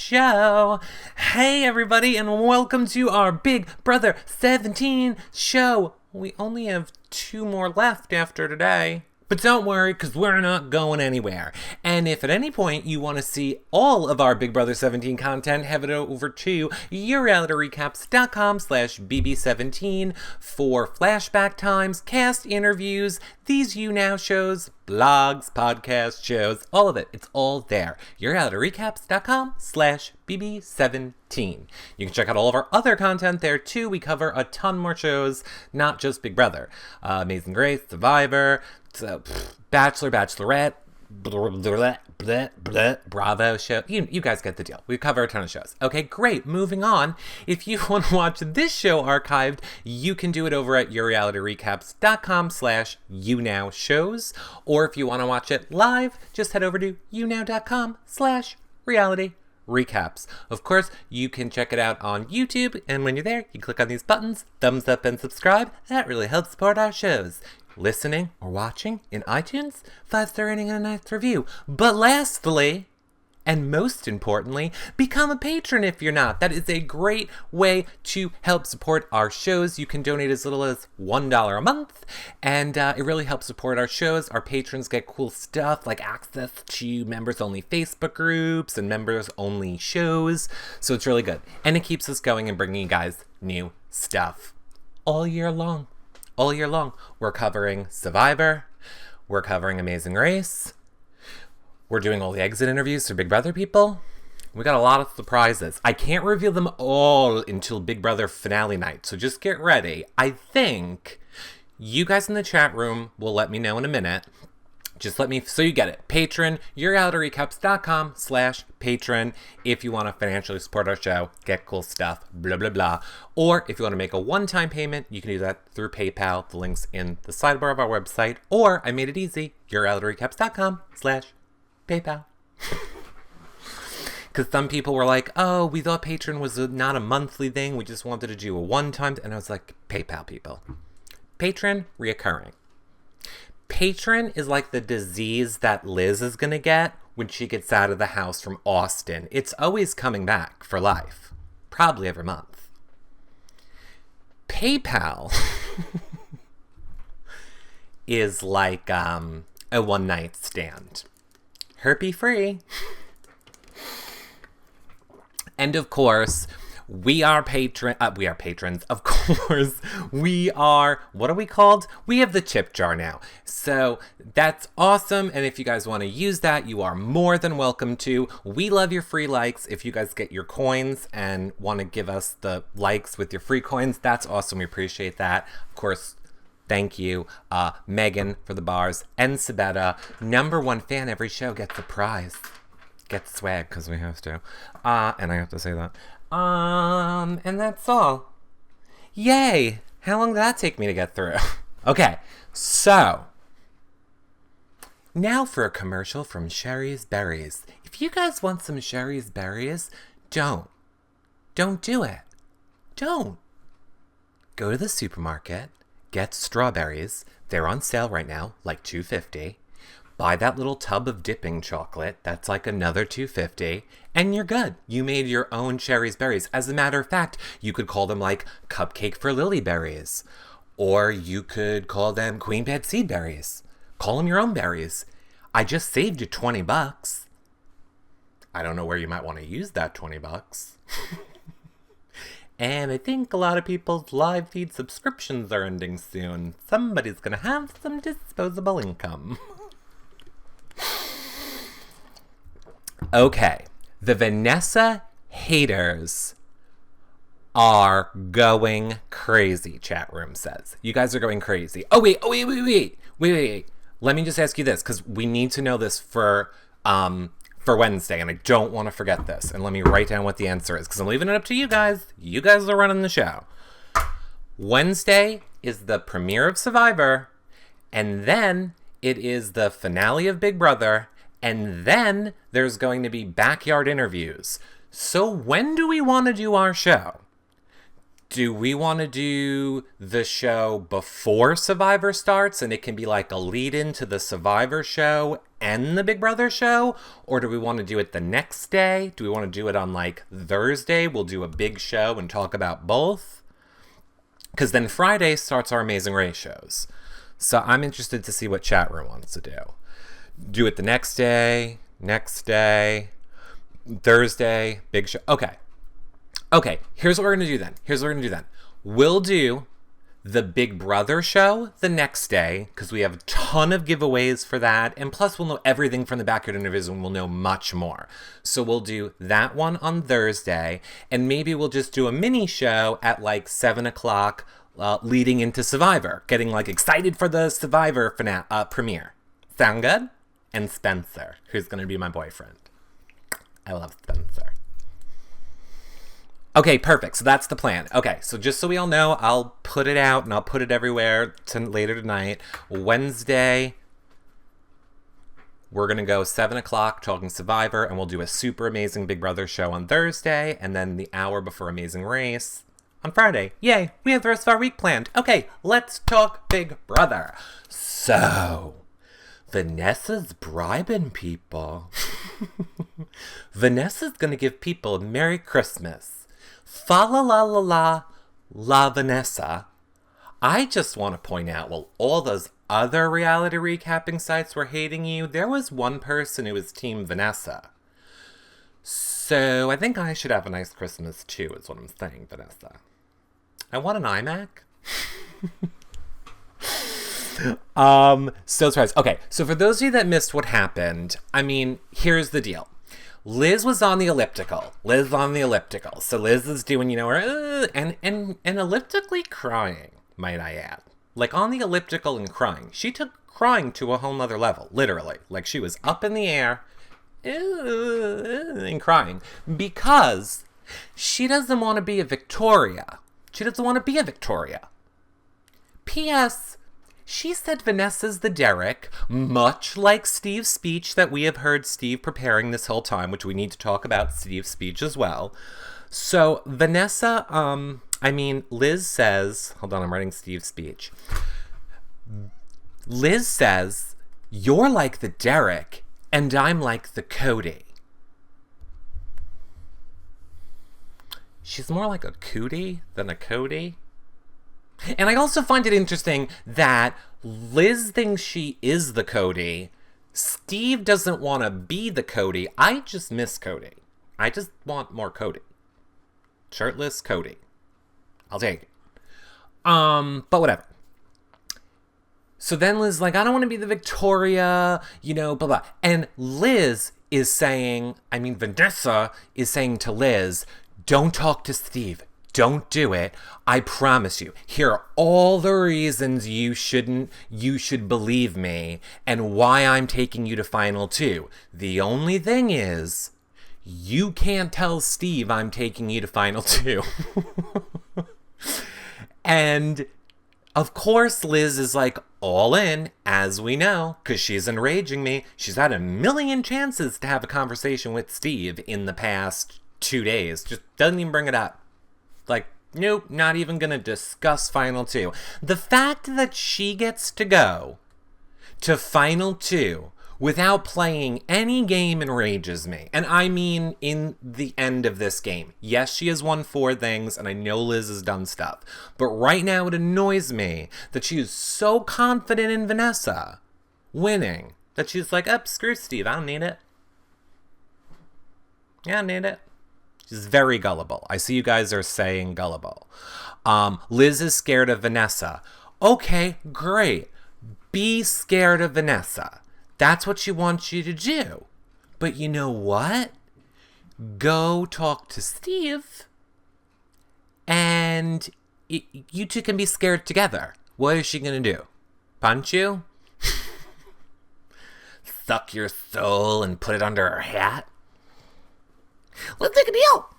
show. Hey everybody, and welcome to our Big Brother 17 show. We only have 2 more left after today. But don't worry, because we're not going anywhere. And if at any point you want to see all of our Big Brother 17 content, head over to yourrealityrecaps.com/BB17 for flashback times, cast interviews, these YouNow shows, blogs, podcast shows, all of it. It's all there. yourrealityrecaps.com/BB17. You can check out all of our other content there too. We cover a ton more shows, not just Big Brother. Amazing Grace, Survivor, Bachelor, Bachelorette, Bravo show. You guys get the deal. We cover a ton of shows. Okay, great. Moving on. If you want to watch this show archived, you can do it over at yourrealityrecaps.com/YouNow shows. Or if you want to watch it live, just head over to younow.com/reality recaps. Of course, you can check it out on YouTube, and when you're there, you click on these buttons, thumbs up and subscribe. That really helps support our shows. Listening or watching in iTunes, 5-star rating and a nice review. But lastly, and most importantly, become a patron if you're not. That is a great way to help support our shows. You can donate as little as $1 a month, and it really helps support our shows. Our patrons get cool stuff like access to members-only Facebook groups and members-only shows, so it's really good. And it keeps us going and bringing you guys new stuff all year long. All year long. We're covering Survivor. We're covering Amazing Race. We're doing all the exit interviews for Big Brother people. We got a lot of surprises. I can't reveal them all until Big Brother finale night, so just get ready. I think you guys in the chat room will let me know in a minute. Just let me, so you get it. Patron, yourrealityrecaps.com/patron if you want to financially support our show, get cool stuff, blah, blah, blah. Or if you want to make a one-time payment, you can do that through PayPal. The link's in the sidebar of our website. Or, I made it easy, yourrealityrecaps.com/PayPal. Because some people were like, oh, we thought Patron was not a monthly thing. We just wanted to do a one-time. And I was like, PayPal people. Patron, reoccurring. Patron is like the disease that Liz is going to get when she gets out of the house from Austin. It's always coming back for life. Probably every month. PayPal is like a one-night stand. Herpy free. And of course, we are patrons. Of course, we are, what are we called? We have the tip jar now. So that's awesome. And if you guys want to use that, you are more than welcome to. We love your free likes. If you guys get your coins and want to give us the likes with your free coins, that's awesome. We appreciate that. Of course, thank you, Megan for the bars, and Sabetta. #1 fan every show gets a prize. Gets swag, because we have to. And I have to say that. And that's all. Yay! How long did that take me to get through? Okay, so now for a commercial from Sherry's Berries. If you guys want some Sherry's Berries, don't do it. Don't. Go to the supermarket, get strawberries. They're on sale right now, like $2.50. Buy that little tub of dipping chocolate. That's like another $2.50. And you're good. You made your own Sherry's Berries. As a matter of fact, you could call them like Cupcake for Lily Berries. Or you could call them Queen Bed Seed Berries. Call them your own berries. I just saved you $20. I don't know where you might want to use that $20. And I think a lot of people's live feed subscriptions are ending soon. Somebody's gonna have some disposable income. Okay, the Vanessa haters are going crazy, chat room says. You guys are going crazy. Oh, wait. Let me just ask you this, because we need to know this for Wednesday, and I don't want to forget this. And let me write down what the answer is, because I'm leaving it up to you guys. You guys are running the show. Wednesday is the premiere of Survivor, and then it is the finale of Big Brother, and then there's going to be backyard interviews. So when do we want to do our show? Do we want to do the show before Survivor starts, and it can be like a lead-in to the Survivor show end the Big Brother show? Or do we want to do it the next day? Do we want to do it on like Thursday? We'll do a big show and talk about both. Because then Friday starts our Amazing Race shows. So I'm interested to see what chat room wants to do. Do it the next day, Thursday, big show. Okay, here's what we're going to do then. We'll do the Big Brother show the next day, because we have a ton of giveaways for that. And plus, we'll know everything from the backyard interviews, and we'll know much more. So we'll do that one on Thursday, and maybe we'll just do a mini show at like 7 o'clock leading into Survivor, getting like excited for the Survivor premiere. Sound good? And Spencer, who's going to be my boyfriend. I love Spencer. Okay, perfect. So that's the plan. Okay, so just so we all know, I'll put it out and I'll put it everywhere later tonight. Wednesday, we're going to go 7 o'clock talking Survivor, and we'll do a super amazing Big Brother show on Thursday, and then the hour before Amazing Race on Friday. Yay, we have the rest of our week planned. Okay, let's talk Big Brother. So, Vanessa's bribing people. Vanessa's going to give people a Merry Christmas. Fa la la la la la Vanessa. I just want to point out, while all those other reality recapping sites were hating you, there was one person who was Team Vanessa. So I think I should have a nice Christmas too, is what I'm saying, Vanessa. I want an iMac. So surprised. Okay, so for those of you that missed what happened, I mean, here's the deal. Liz was on the elliptical. So Liz is doing, you know, her, and elliptically crying, might I add. Like, on the elliptical and crying. She took crying to a whole nother level, literally. Like, she was up in the air, and crying. Because she doesn't want to be a Victoria. P.S. She said Vanessa's the Derek, much like Steve's speech that we have heard Steve preparing this whole time, which we need to talk about Steve's speech as well. So Vanessa, Liz says, hold on, I'm writing Steve's speech. Liz says, you're like the Derek, and I'm like the Cody. She's more like a Cootie than a Cody. And I also find it interesting that Liz thinks she is the Cody. Steve doesn't want to be the Cody. I just miss Cody. I just want more Cody. Shirtless Cody. I'll take it. But whatever. So then Liz is like, I don't want to be the Victoria, you know, blah, blah. And Vanessa is saying to Liz, don't talk to Steve. Don't do it. I promise you. Here are all the reasons you should believe me and why I'm taking you to Final 2. The only thing is, you can't tell Steve I'm taking you to Final 2. And, of course, Liz is like all in, as we know, because she's enraging me. She's had a million chances to have a conversation with Steve in the past 2 days. Just doesn't even bring it up. Like, nope, not even gonna discuss Final 2. The fact that she gets to go to Final 2 without playing any game enrages me. And I mean in the end of this game. Yes, she has won 4 things, and I know Liz has done stuff. But right now it annoys me that she is so confident in Vanessa winning that she's like, screw Steve, I don't need it. Yeah, I don't need it. She's very gullible. I see you guys are saying gullible. Liz is scared of Vanessa. Okay, great. Be scared of Vanessa. That's what she wants you to do. But you know what? Go talk to Steve, and you two can be scared together. What is she going to do? Punch you? Suck your soul and put it under her hat? Let's make a deal.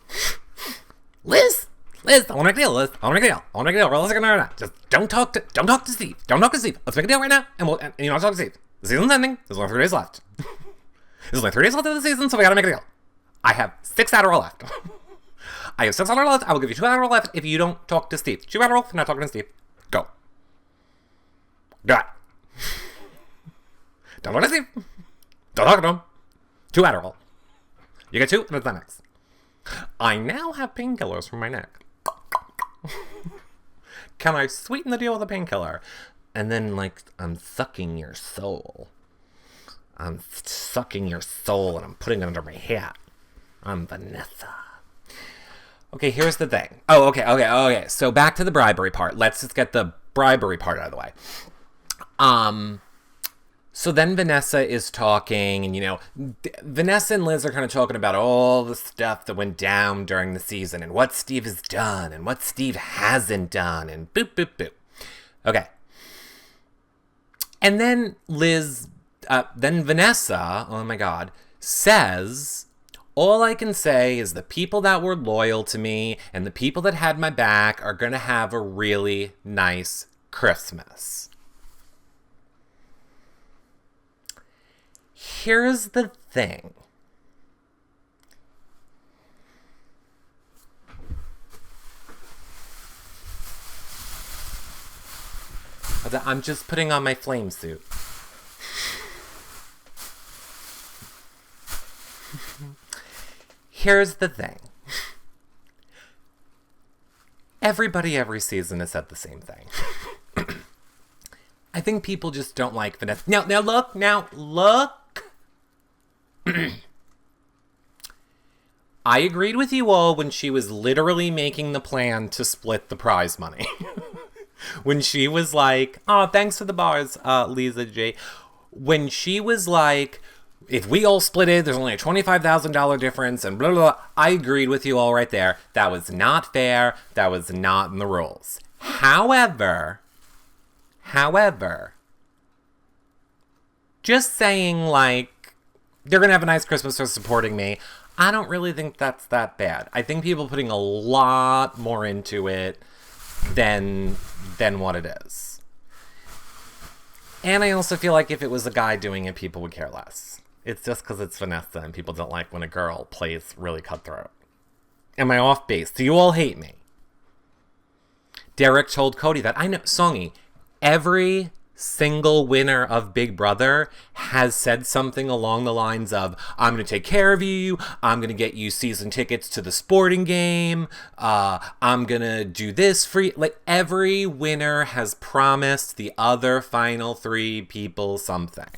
Liz, I want to make a deal, Liz. I want to make a deal. Let's make a deal right now. Just don't talk to Steve. Let's make a deal right now, and you don't talk to Steve. The season's ending. There's only 3 days left. There's only 3 days left of the season, so we gotta make a deal. I have 6 Adderall left. I have 6 Adderall left. I will give you 2 Adderall left if you don't talk to Steve. 2 Adderall if you're not talking to Steve. Go. Do it. Don't talk to Steve. 2 Adderall. You get 2 and it's Xanax. I now have painkillers for my neck. Can I sweeten the deal with a painkiller? And then, like, I'm sucking your soul. I'm sucking your soul and I'm putting it under my hat. I'm Vanessa. Okay, here's the thing. Oh, okay. So back to the bribery part. Let's just get the bribery part out of the way. So then Vanessa is talking, and, you know, Vanessa and Liz are kind of talking about all the stuff that went down during the season, and what Steve has done, and what Steve hasn't done, and boop, boop, boop. Okay. And then then Vanessa, oh my God, says, all I can say is the people that were loyal to me and the people that had my back are going to have a really nice Christmas. Here's the thing. I'm just putting on my flame suit. Here's the thing. Everybody every season has said the same thing. I think people just don't like Vanessa. Now look. I agreed with you all when she was literally making the plan to split the prize money. When she was like, oh, thanks for the bars, Lisa J. When she was like, if we all split it, there's only a $25,000 difference and blah, blah, blah. I agreed with you all right there. That was not fair. That was not in the rules. However, just saying, like, they're going to have a nice Christmas for supporting me, I don't really think that's that bad. I think people are putting a lot more into it than what it is. And I also feel like if it was a guy doing it, people would care less. It's just because it's Vanessa and people don't like when a girl plays really cutthroat. Am I off base? Do you all hate me? Derek told Cody that. I know, Songy, every single winner of Big Brother has said something along the lines of, I'm going to take care of you, I'm going to get you season tickets to the sporting game, I'm going to do this for you. Like, every winner has promised the other final 3 people something.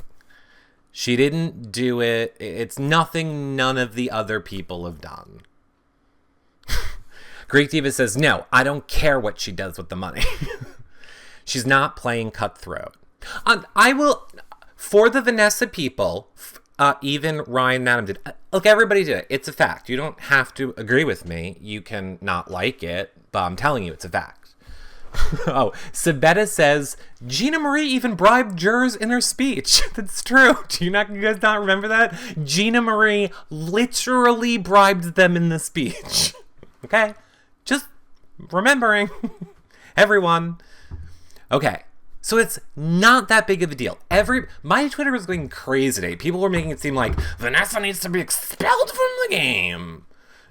She didn't do it. It's nothing none of the other people have done. Greek Diva says, no, I don't care what she does with the money. She's not playing cutthroat. I will, for the Vanessa people, even Ryan and Adam did. Look, everybody did it. It's a fact. You don't have to agree with me. You can not like it, but I'm telling you, it's a fact. Oh, Sabetta says, Gina Marie even bribed jurors in her speech. That's true. Do you guys not remember that? Gina Marie literally bribed them in the speech. Okay? Just remembering. Everyone. Okay, so it's not that big of a deal. My Twitter was going crazy today. People were making it seem like Vanessa needs to be expelled from the game.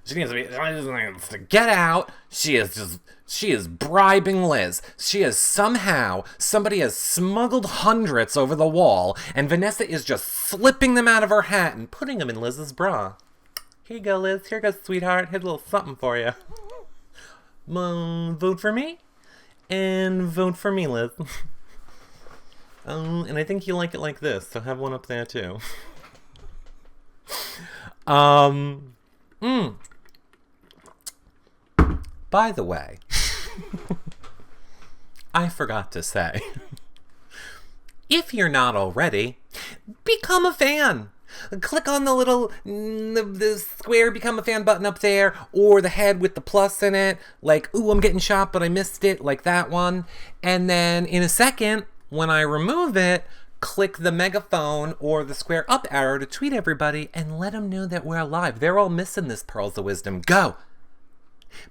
She needs to get out. She is bribing Liz. Somebody has smuggled hundreds over the wall, and Vanessa is just slipping them out of her hat and putting them in Liz's bra. Here you go, Liz. Here goes, sweetheart. Here's a little something for you. Vote for me? And vote for me, Liz. And I think you like it like this, so have one up there too. By the way, I forgot to say, if you're not already, become a fan. Click on the little the square become a fan button up there, or the head with the plus in it, like, ooh, I'm getting shot but I missed it, like that one. And then in a second, when I remove it, click the megaphone or the square up arrow to tweet everybody and let them know that we're alive. They're all missing this Pearls of Wisdom. Go!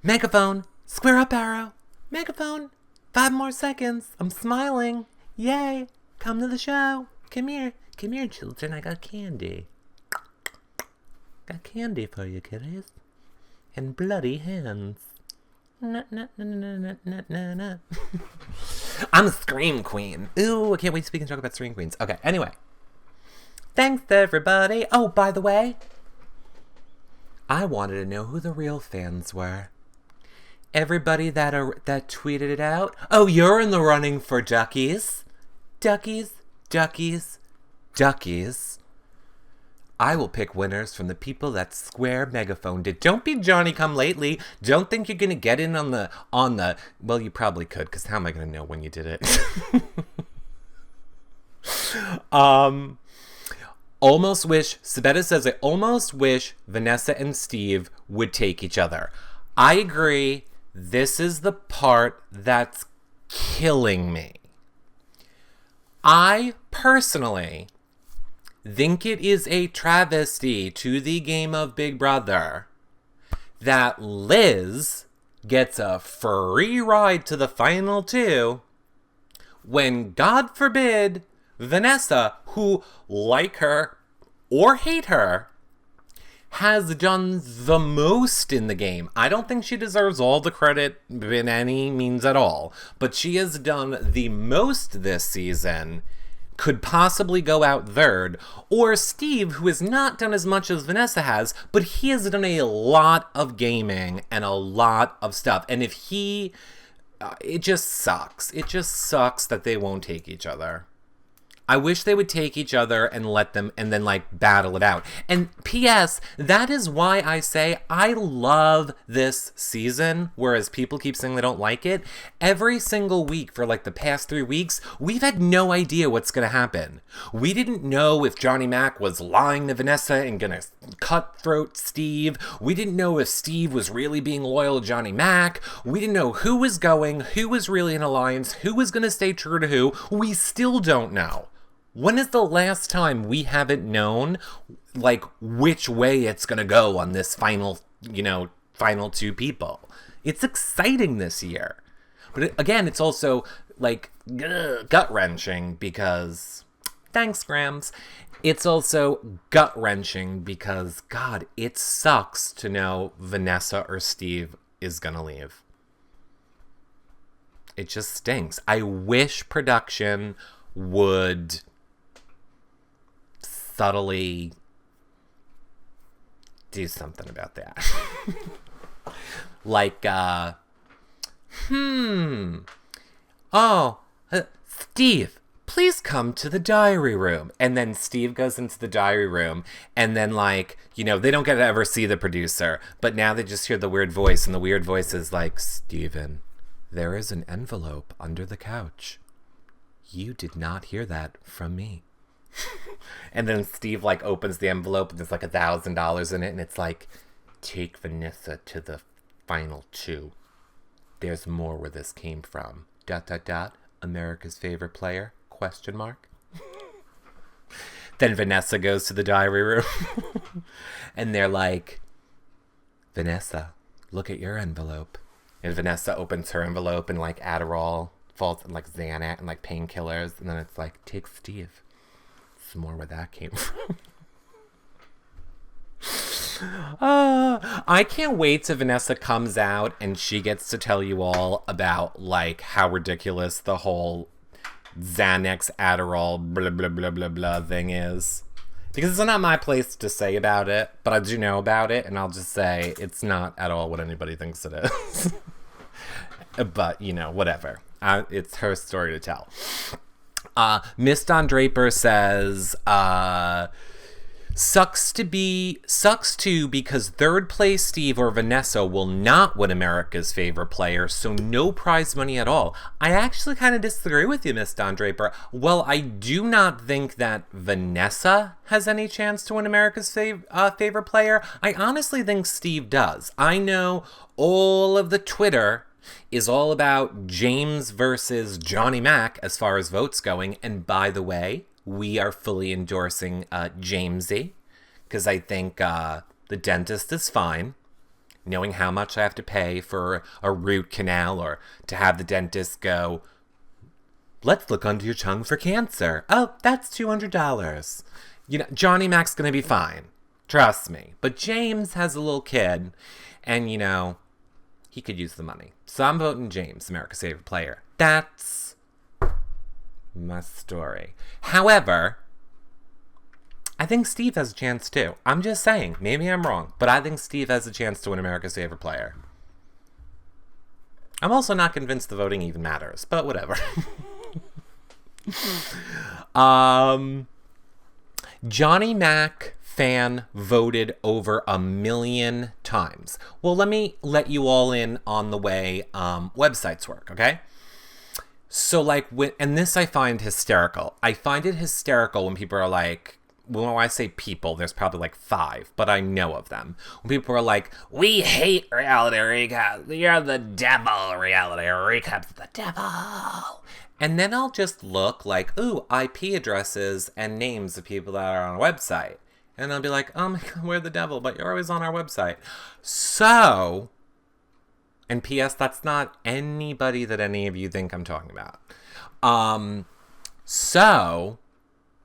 Megaphone, square up arrow, megaphone, 5 more seconds. I'm smiling. Yay! Come to the show. Come here, children. I got candy. Got candy for you, kiddies. And bloody hands. I'm a scream queen. Ooh, I can't wait to speak and talk about scream queens. Okay, anyway. Thanks, everybody. Oh, by the way, I wanted to know who the real fans were. Everybody that tweeted it out. Oh, you're in the running for Duckies. Duckies, Duckies, Duckies. I will pick winners from the people that Square megaphoned it. Don't be Johnny come lately. Don't think you're going to get in on the, well, you probably could, because how am I going to know when you did it? Almost wish, Sabetta says, I almost wish Vanessa and Steve would take each other. I agree. This is the part that's killing me. I personally think it is a travesty to the game of Big Brother that Liz gets a free ride to the final two when, God forbid, Vanessa, who, like her or hate her, has done the most in the game. I don't think she deserves all the credit in any means at all, but she has done the most this season, could possibly go out third, or Steve, who has not done as much as Vanessa has, but he has done a lot of gaming and a lot of stuff. And if he, it just sucks. It just sucks that they won't take each other. I wish they would take each other and let them, and then, like, battle it out. And P.S., that is why I say I love this season, whereas people keep saying they don't like it. Every single week for, like, the past 3 weeks, we've had no idea what's going to happen. We didn't know if Johnny Mac was lying to Vanessa and going to cutthroat Steve. We didn't know if Steve was really being loyal to Johnny Mac. We didn't know who was going, who was really in alliance, who was going to stay true to who. We still don't know. When is the last time we haven't known, like, which way it's going to go on this final two people? It's exciting this year. But again, it's also, like, gut-wrenching because, thanks, Grams. It's also gut-wrenching because, God, it sucks to know Vanessa or Steve is going to leave. It just stinks. I wish production would subtly do something about that. Like, Steve, please come to the diary room. And then Steve goes into the diary room, and then, like, they don't get to ever see the producer, but now they just hear the weird voice, and the weird voice is like, Steven, there is an envelope under the couch. You did not hear that from me. And then Steve, like, opens the envelope and there's like $1,000 in it, and it's like, take Vanessa to the final two. There's more where this came from. ... America's favorite player? ? Then Vanessa goes to the diary room and they're like, Vanessa, look at your envelope. And Vanessa opens her envelope, and, like, Adderall falls, and, like, Xanax and, like, painkillers, and then it's like, take Steve. Some more where that came from. I can't wait till Vanessa comes out and she gets to tell you all about, like, how ridiculous the whole Xanax, Adderall, blah, blah, blah, blah, blah thing is. Because it's not my place to say about it, but I do know about it, and I'll just say it's not at all what anybody thinks it is. But, whatever. It's her story to tell. Miss Don Draper says, sucks too because third place Steve or Vanessa will not win America's favorite player, so no prize money at all. I actually kind of disagree with you, Miss Don Draper. Well, I do not think that Vanessa has any chance to win America's favorite player. I honestly think Steve does. I know all of the Twitter is all about James versus Johnny Mac as far as votes going. And by the way, we are fully endorsing Jamesy, because I think the dentist is fine. Knowing how much I have to pay for a root canal, or to have the dentist go, let's look under your tongue for cancer. Oh, that's $200. Johnny Mac's going to be fine. Trust me. But James has a little kid, and, he could use the money. So I'm voting James, America's favorite player. That's my story. However, I think Steve has a chance too. I'm just saying, maybe I'm wrong, but I think Steve has a chance to win America's Favorite Player. I'm also not convinced the voting even matters, but whatever. Johnny Mac fan voted over 1 million times. Well, let me let you all in on the way websites work, okay? So, like, and this I find hysterical. I find it hysterical when people are like, when I say people, there's probably like 5, but I know of them. When people are like, we hate reality recaps. You're the devil, reality recaps. The devil. And then I'll just look like, ooh, IP addresses and names of people that are on a website. And I'll be like, oh my God, we're the devil, but you're always on our website. So, and P.S., that's not anybody that any of you think I'm talking about. So,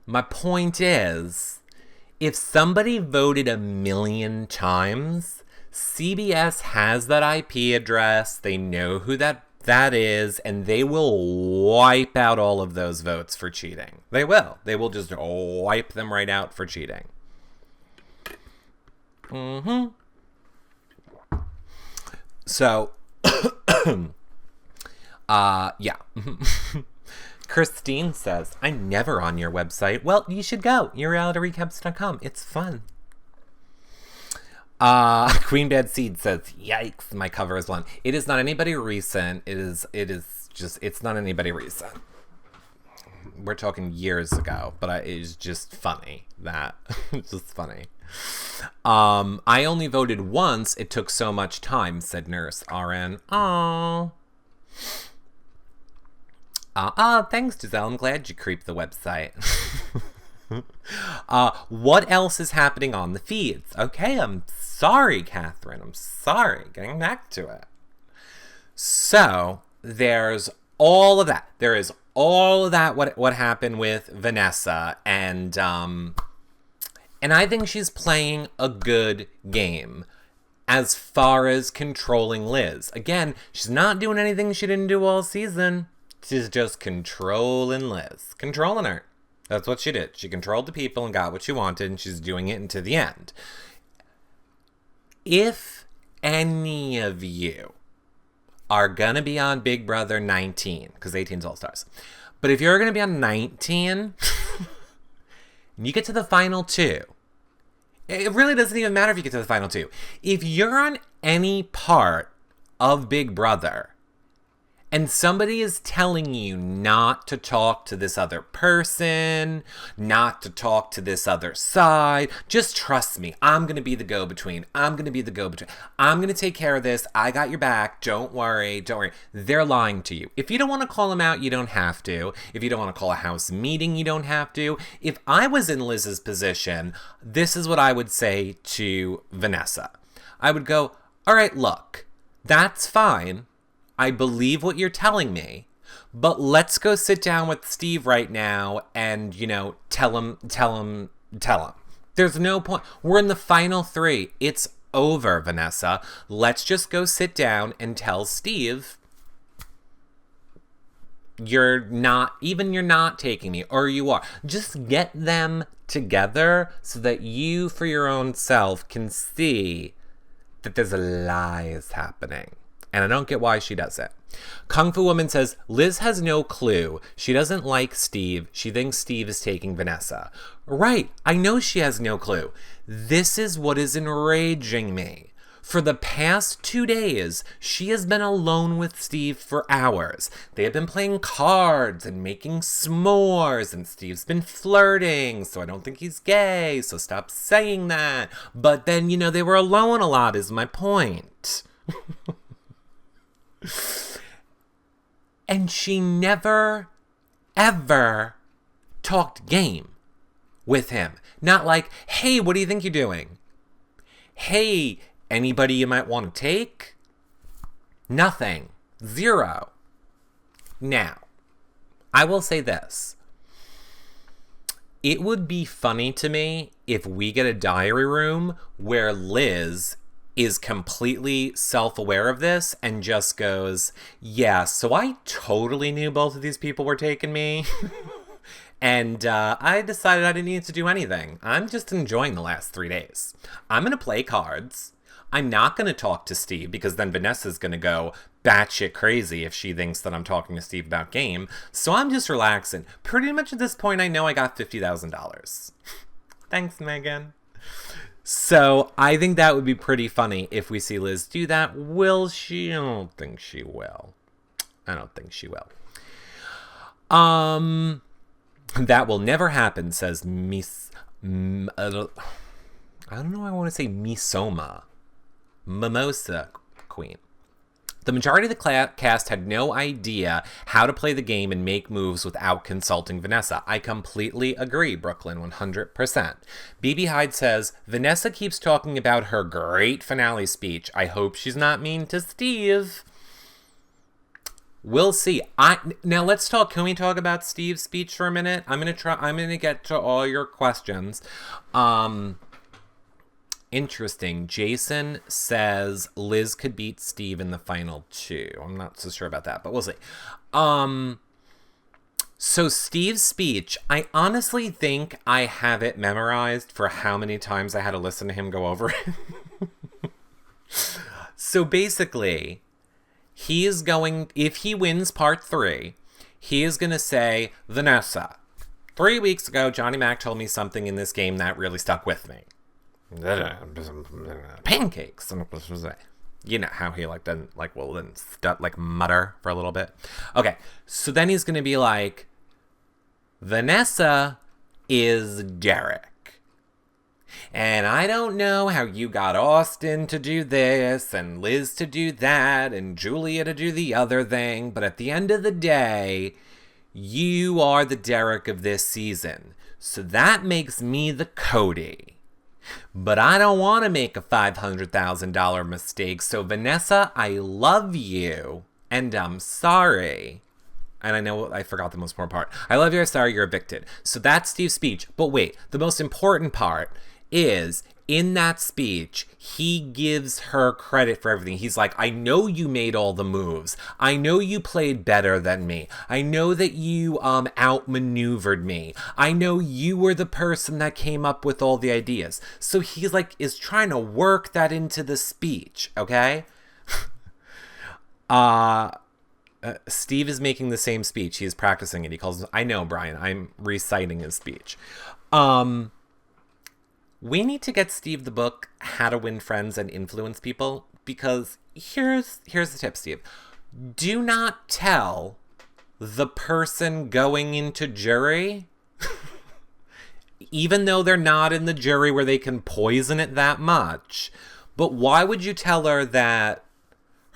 my point is, if somebody voted 1 million times, CBS has that IP address, they know who that is, and they will wipe out all of those votes for cheating. They will. They will just wipe them right out for cheating. So, yeah. Christine says, I'm never on your website. Well, you should go. YourRealityRecaps.com. It's fun. Queen Bad Seed says, yikes, my cover is one. It is not anybody recent. It's not anybody recent. We're talking years ago, but it's just funny that, it's just funny. I only voted once. It took so much time, said Nurse RN. Aww. Thanks, Giselle. I'm glad you creeped the website. What else is happening on the feeds? Okay, I'm sorry, Catherine. I'm sorry. Getting back to it. So, there's all of that. There is all of that, what happened with Vanessa, and I think she's playing a good game as far as controlling Liz. Again, she's not doing anything she didn't do all season. She's just controlling Liz. Controlling her. That's what she did. She controlled the people and got what she wanted, and she's doing it until the end. If any of you are going to be on Big Brother 19, because 18's All-Stars, but if you're going to be on 19, and you get to the final 2, it really doesn't even matter if you get to the final 2. If you're on any part of Big Brother, and somebody is telling you not to talk to this other person, not to talk to this other side, just trust me. I'm going to be the go-between. I'm going to take care of this. I got your back. Don't worry. They're lying to you. If you don't want to call them out, you don't have to. If you don't want to call a house meeting, you don't have to. If I was in Liz's position, this is what I would say to Vanessa. I would go, all right, look, that's fine. I believe what you're telling me, but let's go sit down with Steve right now and, tell him. There's no point. We're in the final 3. It's over, Vanessa. Let's just go sit down and tell Steve you're not taking me, or you are. Just get them together so that you, for your own self, can see that there's lies happening. And I don't get why she does it. Kung Fu Woman says, Liz has no clue. She doesn't like Steve. She thinks Steve is taking Vanessa. Right. I know she has no clue. This is what is enraging me. For the past 2 days, she has been alone with Steve for hours. They have been playing cards and making s'mores, and Steve's been flirting, so I don't think he's gay, so stop saying that. But then, they were alone a lot is my point. And she never, ever talked game with him. Not like, hey, what do you think you're doing? Hey, anybody you might want to take? Nothing. 0. Now, I will say this. It would be funny to me if we get a diary room where Liz is completely self-aware of this and just goes, yeah, so I totally knew both of these people were taking me. And I decided I didn't need to do anything. I'm just enjoying the last 3 days. I'm going to play cards. I'm not going to talk to Steve because then Vanessa's going to go batshit crazy if she thinks that I'm talking to Steve about game. So I'm just relaxing. Pretty much at this point, I know I got $50,000. Thanks, Megan. So I think that would be pretty funny if we see Liz do that. Will she? I don't think she will. That will never happen, says I don't know, I want to say Mimosa Queen. The majority of the cast had no idea how to play the game and make moves without consulting Vanessa. I completely agree, Brooklyn, 100%. BB Hyde says, Vanessa keeps talking about her great finale speech. I hope she's not mean to Steve. We'll see. Now let's talk. Can we talk about Steve's speech for a minute? I'm gonna get to all your questions. Interesting. Jason says Liz could beat Steve in the final 2. I'm not so sure about that, but we'll see. So Steve's speech, I honestly think I have it memorized for how many times I had to listen to him go over it. So basically, he is going, if he wins part 3, he is going to say, Vanessa, 3 weeks ago, Johnny Mac told me something in this game that really stuck with me. Pancakes. You know how he then mutter for a little bit. Okay, so then he's gonna be like, Vanessa is Derek, and I don't know how you got Austin to do this and Liz to do that and Julia to do the other thing, but at the end of the day, you are the Derek of this season, so that makes me the Cody. But I don't want to make a $500,000 mistake. So Vanessa, I love you, and I'm sorry. And I know I forgot the most important part. I love you, I'm sorry, you're evicted. So that's Steve's speech. But wait, the most important part is, in that speech, he gives her credit for everything. He's like, I know you made all the moves. I know you played better than me. I know that you outmaneuvered me. I know you were the person that came up with all the ideas. So he's like, is trying to work that into the speech, okay? Steve is making the same speech. He's practicing it. He calls, I know, Brian, I'm reciting his speech. We need to get Steve the book, How to Win Friends and Influence People, because here's the tip, Steve. Do not tell the person going into jury, even though they're not in the jury where they can poison it that much, but why would you tell her that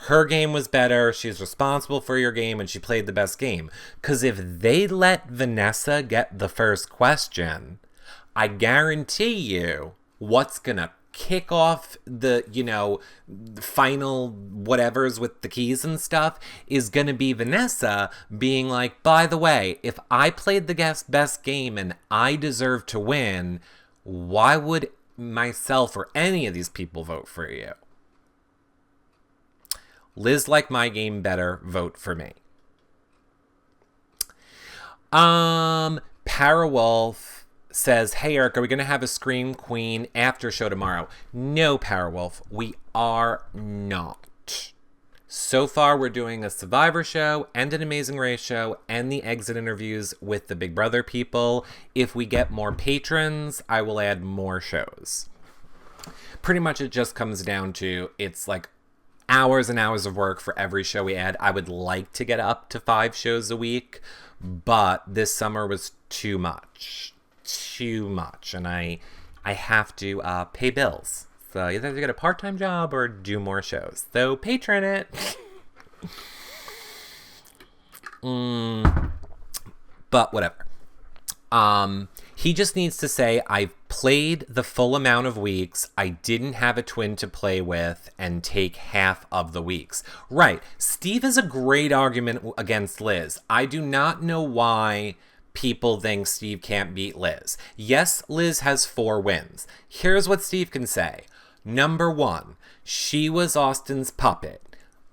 her game was better, she's responsible for your game, and she played the best game? Because if they let Vanessa get the first question, I guarantee you what's going to kick off the, final whatevers with the keys and stuff is going to be Vanessa being like, by the way, if I played the best game and I deserve to win, why would myself or any of these people vote for you? Liz liked my game better, vote for me. Parawolf says, hey, Eric, are we going to have a Scream Queen after show tomorrow? No, Parawolf, we are not. So far, we're doing a Survivor show and an Amazing Race show and the exit interviews with the Big Brother people. If we get more patrons, I will add more shows. Pretty much it just comes down to, it's like hours and hours of work for every show we add. I would like to get up to 5 shows a week, but this summer was too much, and I have to pay bills. So either get a part-time job or do more shows. So patron it. But whatever. He just needs to say, I've played the full amount of weeks. I didn't have a twin to play with, and take half of the weeks. Right. Steve has a great argument against Liz. I do not know why people think Steve can't beat Liz. Yes, Liz has 4 wins. Here's what Steve can say. Number 1, she was Austin's puppet.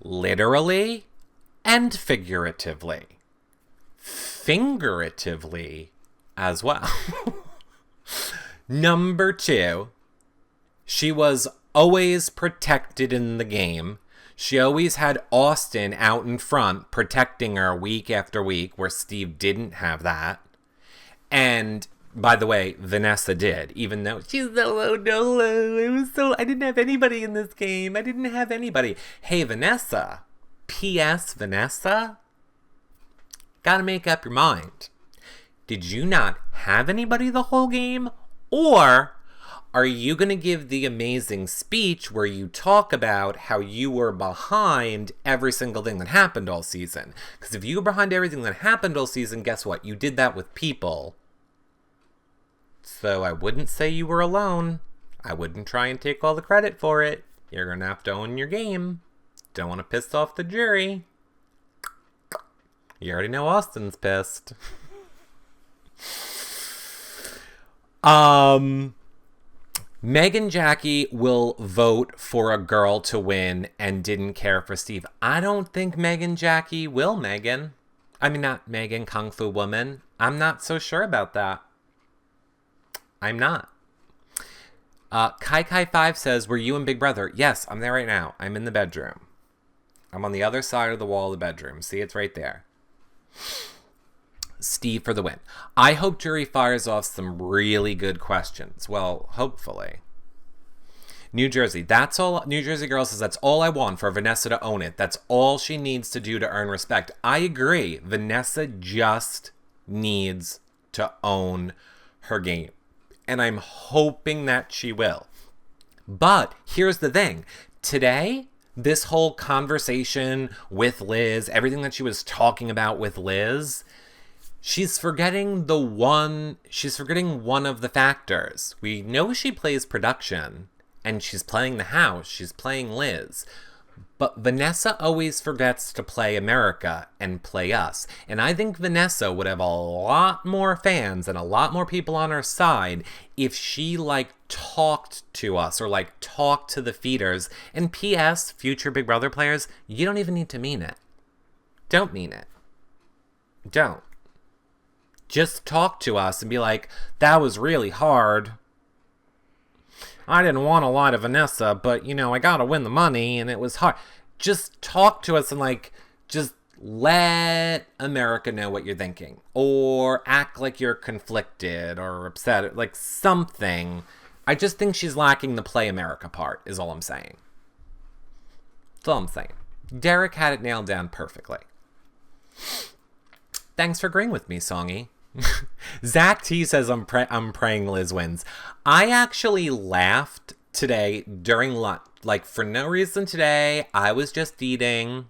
Literally and figuratively. Figuratively, as well. Number 2, she was always protected in the game. She always had Austin out in front protecting her week after week, where Steve didn't have that. And by the way, Vanessa did, even though she's so low, I didn't have anybody in this game. I didn't have anybody. Hey, Vanessa. P.S. Vanessa, gotta make up your mind. Did you not have anybody the whole game? Or are you going to give the amazing speech where you talk about how you were behind every single thing that happened all season? Because if you were behind everything that happened all season, guess what? You did that with people. So I wouldn't say you were alone. I wouldn't try and take all the credit for it. You're going to have to own your game. Don't want to piss off the jury. You already know Austin's pissed. Meg and Jackie will vote for a girl to win and didn't care for Steve. I don't think Meg and Jackie will, Megan. I mean, not Megan, Kung Fu Woman. I'm not so sure about that. I'm not. Kai5 says, were you in Big Brother? Yes, I'm there right now. I'm in the bedroom. I'm on the other side of the wall of the bedroom. See, it's right there. Steve for the win. I hope jury fires off some really good questions. Well, hopefully. New Jersey. That's all. New Jersey girl says, that's all I want for Vanessa to own it. That's all she needs to do to earn respect. I agree. Vanessa just needs to own her game. And I'm hoping that she will. But here's the thing. Today, this whole conversation with Liz, everything that she was talking about with Liz, she's forgetting one of the factors. We know she plays production, and she's playing the house, she's playing Liz. But Vanessa always forgets to play America and play us. And I think Vanessa would have a lot more fans and a lot more people on her side if she, talked to us or, talked to the feeders. And P.S., future Big Brother players, you don't even need to mean it. Don't mean it. Don't. Just talk to us and be like, that was really hard. I didn't want a lot of Vanessa, but, I gotta win the money, and it was hard. Just talk to us and, just let America know what you're thinking. Or act like you're conflicted or upset. Something. I just think she's lacking the play America part, is all I'm saying. That's all I'm saying. Derek had it nailed down perfectly. Thanks for agreeing with me, Songy. Zach T says, I'm praying Liz wins. I actually laughed today during lunch. For no reason today. I was just eating.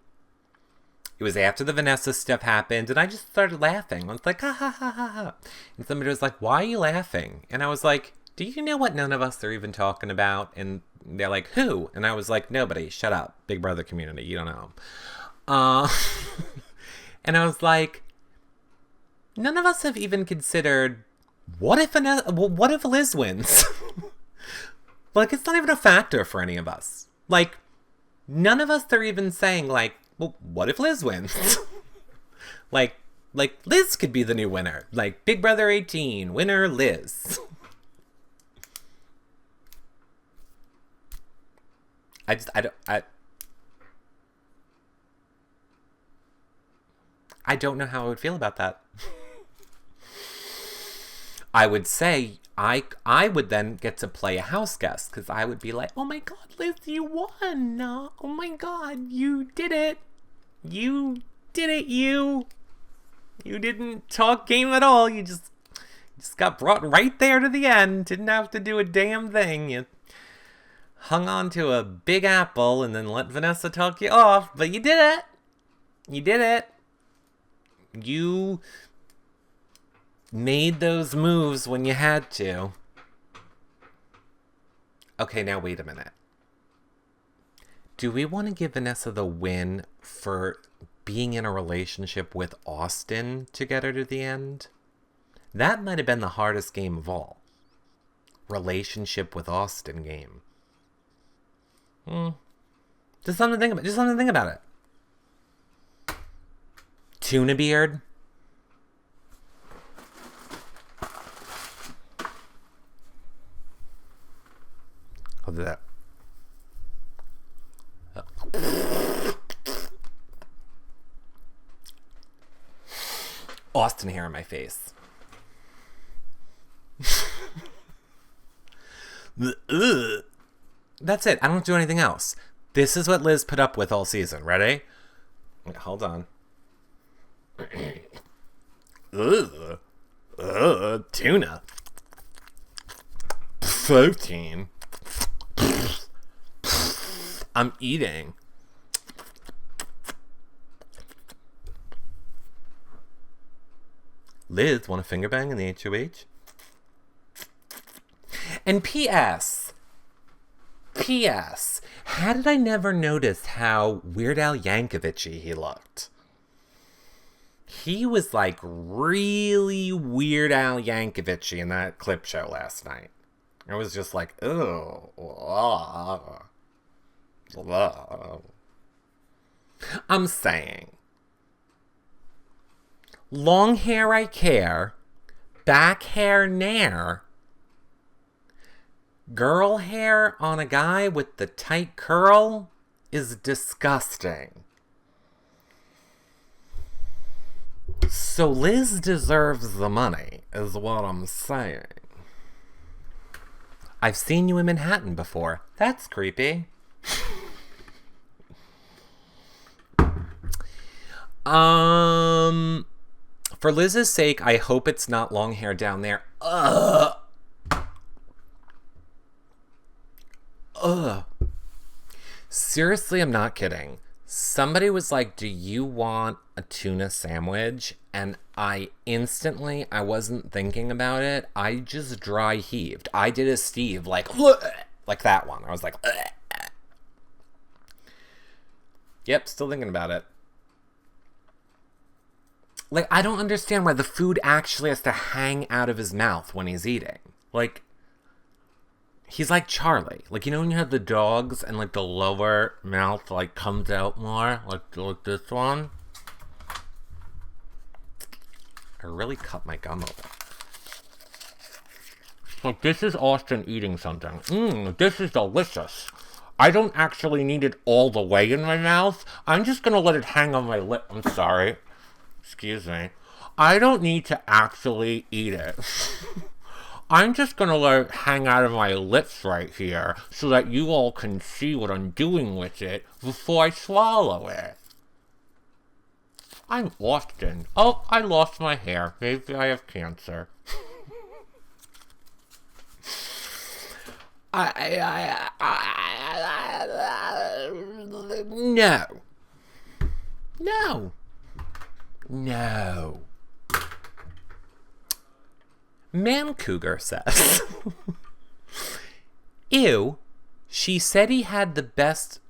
It was after the Vanessa stuff happened, and I just started laughing. I was like, ha ha ha ha ha. And somebody was like, why are you laughing? And I was like, do you know what none of us are even talking about? And they're like, who? And I was like, nobody. Shut up. Big Brother community. You don't know. And I was like, none of us have even considered, what if Liz wins? It's not even a factor for any of us. None of us are even saying, well, what if Liz wins? Liz could be the new winner. Big Brother 18, winner Liz. I don't know how I would feel about that. I would say I would then get to play a house guest, because I would be like, oh my god, Liz, you won. Oh my god, you did it. You did it, you didn't talk game at all. You just got brought right there to the end. Didn't have to do a damn thing. You hung on to a big apple and then let Vanessa talk you off, but you did it. You did it. You made those moves when you had to. Okay, now wait a minute. Do we want to give Vanessa the win for being in a relationship with Austin to get her to the end? That might have been the hardest game of all. Relationship with Austin game. Just something to think about it. Tuna beard. Austin hair in my face. That's it. I don't do anything else. This is what Liz put up with all season. Ready? Wait, hold on. Tuna. Protein. I'm eating. Liz, want a finger bang in the HOH? And P.S. How did I never notice how Weird Al Yankovic-y he looked? He was like really Weird Al Yankovic-y in that clip show last night. I was just like, oh. I'm saying. Long hair I care. Back hair nair. Girl hair on a guy with the tight curl is disgusting. So Liz deserves the money, is what I'm saying. I've seen you in Manhattan before. That's creepy. For Liz's sake, I hope it's not long hair down there. Ugh. Seriously, I'm not kidding. Somebody was like, do you want a tuna sandwich? And I wasn't thinking about it. I just dry heaved. I did a Steve, like that one. I was like, yep, still thinking about it. Like, I don't understand why the food actually has to hang out of his mouth when he's eating. Like, he's like Charlie. Like, you know when you have the dogs and, like, the lower mouth, like, comes out more? Like this one? I really cut my gum open. Like, this is Austin eating something. This is delicious. I don't actually need it all the way in my mouth. I'm just gonna let it hang on my lip. I'm sorry. Excuse me. I don't need to actually eat it. I'm just gonna let it hang out of my lips right here so that you all can see what I'm doing with it before I swallow it. I'm Austin. Oh, I lost my hair. Maybe I have cancer. No. Man Cougar says, ew, she said he had the best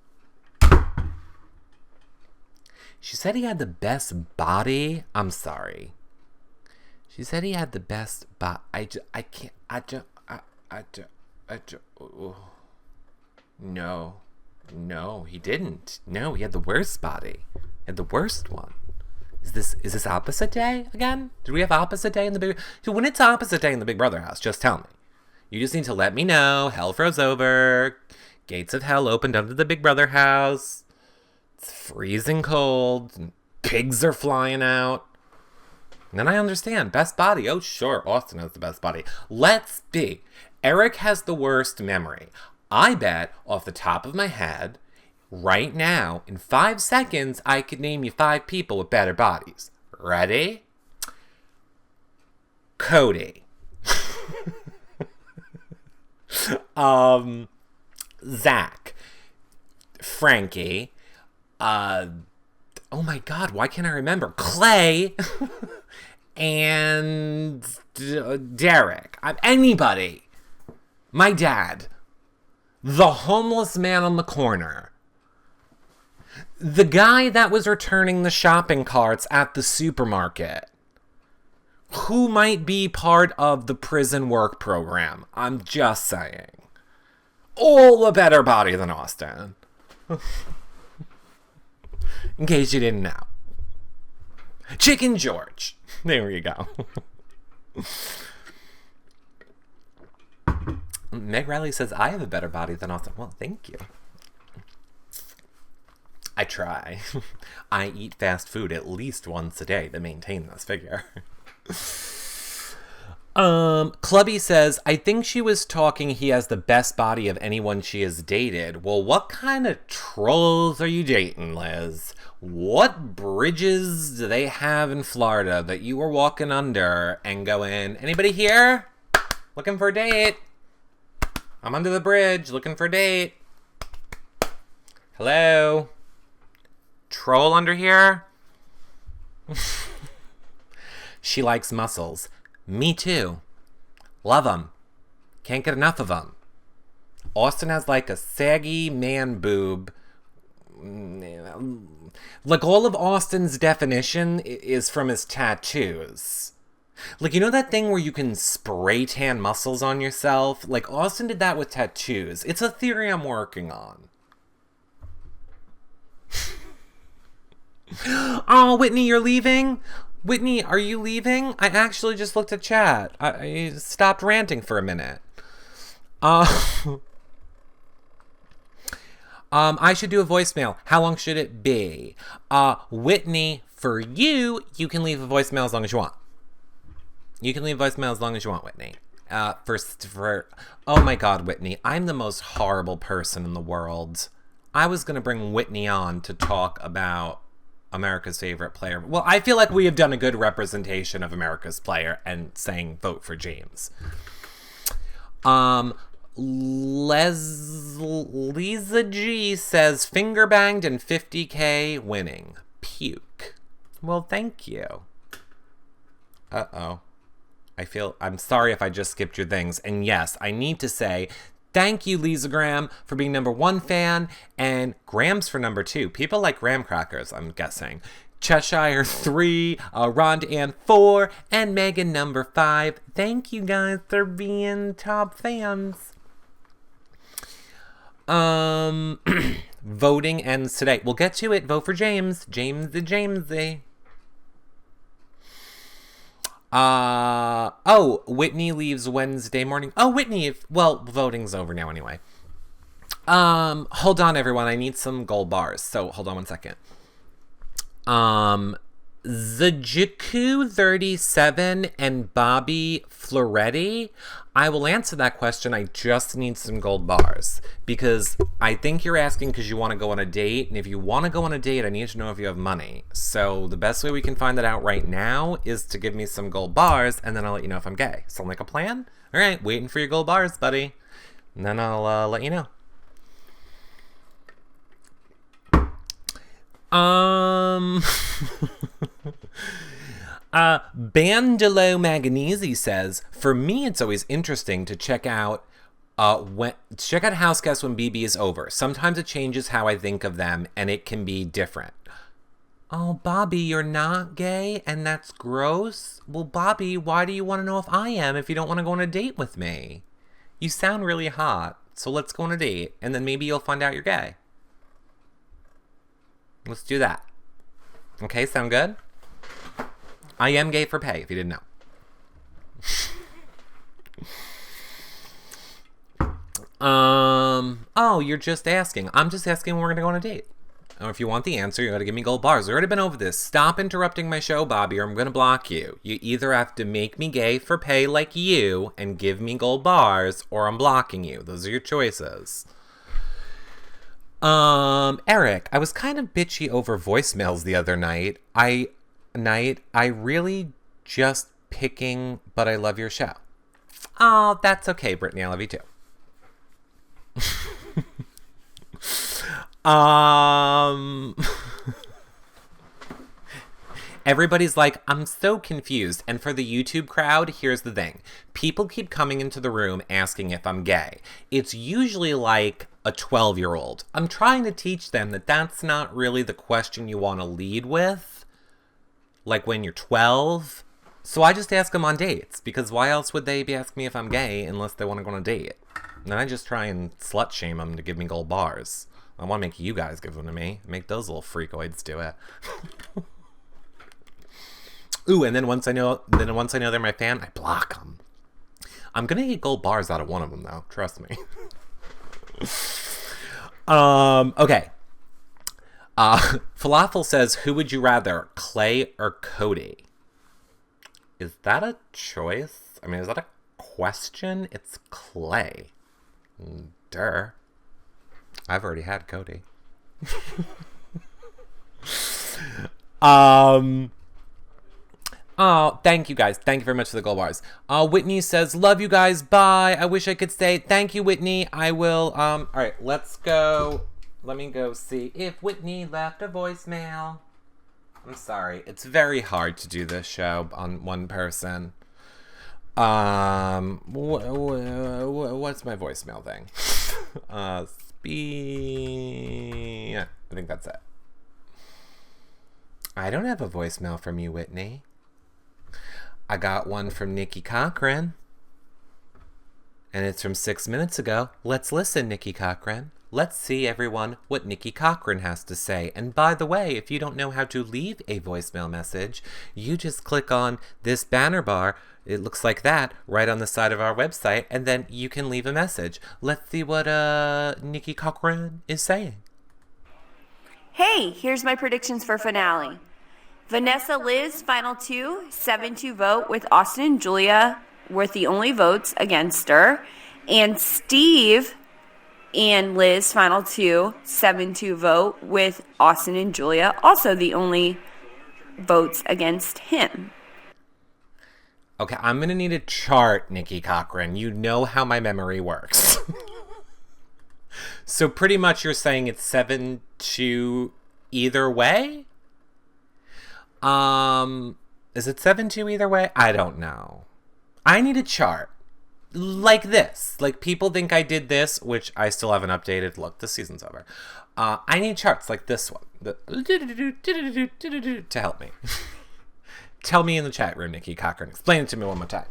body. I'm sorry. She said he had the best No, he didn't. No, he had the worst body. He had the worst one. Is this opposite day again? Did we have opposite day in the big... Dude, when it's opposite day in the Big Brother house, just tell me. You just need to let me know. Hell froze over. Gates of hell opened under the Big Brother house. It's freezing cold. And pigs are flying out. And then I understand. Best body. Oh, sure. Austin has the best body. Let's be. Eric has the worst memory. I bet off the top of my head... Right now, in 5 seconds, I could name you 5 people with better bodies. Ready? Cody. Zach. Frankie. Oh my God, why can't I remember? Clay. And Derek. Anybody. My dad. The homeless man on the corner. The guy that was returning the shopping carts at the supermarket. Who might be part of the prison work program. I'm just saying. All a better body than Austin. In case you didn't know. Chicken George. There you go. Meg Riley says, I have a better body than Austin. Well, thank you. I try. I eat fast food at least once a day to maintain this figure. Clubby says, I think she was talking he has the best body of anyone she has dated. Well, what kind of trolls are you dating, Liz? What bridges do they have in Florida that you were walking under and going, anybody here? Looking for a date? I'm under the bridge looking for a date. Hello? Troll under here? She likes muscles. Me too. Love them. Can't get enough of them. Austin has like a saggy man boob. Like all of Austin's definition is from his tattoos. Like, you know that thing where you can spray tan muscles on yourself? Like, Austin did that with tattoos. It's a theory I'm working on. Oh, Whitney, you're leaving? Whitney, are you leaving? I actually just looked at chat. I stopped ranting for a minute. I should do a voicemail. How long should it be? Whitney, for you can leave a voicemail as long as you want. You can leave a voicemail as long as you want, Whitney. Oh my God, Whitney, I'm the most horrible person in the world. I was going to bring Whitney on to talk about America's favorite player. Well, I feel like we have done a good representation of America's player and saying vote for James. Lisa G says finger banged and 50K winning. Puke. Well, thank you. Uh-oh. I'm sorry if I just skipped your things. And yes, I need to say thank you, Lisa Graham, for being #1 fan, and Grams for #2. People like graham crackers, I'm guessing. Cheshire 3, Rond Ann 4, and Megan #5. Thank you guys for being top fans. Voting ends today. We'll get to it. Vote for James. Jamesy. Whitney leaves Wednesday morning. Oh, Whitney, voting's over now anyway. Hold on, everyone. I need some gold bars. So, hold on one second. Zajiku37 and Bobby Floretti. I will answer that question. I just need some gold bars. Because I think you're asking because you want to go on a date. And if you want to go on a date, I need to know if you have money. So the best way we can find that out right now is to give me some gold bars. And then I'll let you know if I'm gay. Sound like a plan? All right, waiting for your gold bars, buddy. And then I'll let you know. Bandolo Magnesi says, for me, it's always interesting to check out houseguests when BB is over. Sometimes it changes how I think of them, and it can be different. Oh, Bobby, you're not gay, and that's gross? Well, Bobby, why do you want to know if I am if you don't want to go on a date with me? You sound really hot, so let's go on a date, and then maybe you'll find out you're gay. Let's do that. Okay, sound good? I am gay for pay, if you didn't know. Oh, you're just asking. I'm just asking when we're going to go on a date. Or if you want the answer, you got to give me gold bars. We've already been over this. Stop interrupting my show, Bobby, or I'm going to block you. You either have to make me gay for pay like you and give me gold bars, or I'm blocking you. Those are your choices. Eric, I was kind of bitchy over voicemails the other night. I really just picking, but I love your show. Oh, that's okay, Brittany. I love you too. Everybody's like, I'm so confused. And for the YouTube crowd, here's the thing. People keep coming into the room asking if I'm gay. It's usually like a 12-year-old. I'm trying to teach them that that's not really the question you want to lead with. Like when you're 12. So I just ask them on dates. Because why else would they be asking me if I'm gay unless they want to go on a date? And then I just try and slut shame them to give me gold bars. I want to make you guys give them to me. Make those little freakoids do it. Ooh, and then once I know they're my fan, I block them. I'm gonna get gold bars out of one of them, though. Trust me. Okay. Falafel says, who would you rather, Clay or Cody? Is that a choice? I mean, is that a question? It's Clay. Duh. I've already had Cody. Oh, thank you guys. Thank you very much for the gold bars. Whitney says, love you guys. Bye. I wish I could stay. Thank you, Whitney. I will. All right, let's go. Let me go see if Whitney left a voicemail. I'm sorry. It's very hard to do this show on one person. What's my voicemail thing? Yeah, I think that's it. I don't have a voicemail from you, Whitney. I got one from Nikki Cochran. And it's from 6 minutes ago. Let's listen, Nikki Cochran. Let's see, everyone, what Nikki Cochran has to say. And by the way, if you don't know how to leave a voicemail message, you just click on this banner bar. It looks like that right on the side of our website. And then you can leave a message. Let's see what Nikki Cochran is saying. Hey, here's my predictions for finale. Vanessa, Liz, final 2, 7-2 vote with Austin and Julia worth the only votes against her. And Steve and Liz, final 2, 7-2 vote with Austin and Julia, also the only votes against him. Okay, I'm going to need a chart, Nikki Cochran. You know how my memory works. So pretty much you're saying it's 7-2 either way? Is it 7-2 either way? I don't know. I need a chart. Like this. Like people think I did this, which I still haven't updated. Look, the season's over. I need charts like this one. To help me. Tell me in the chat room, Nikki Cochran. Explain it to me one more time.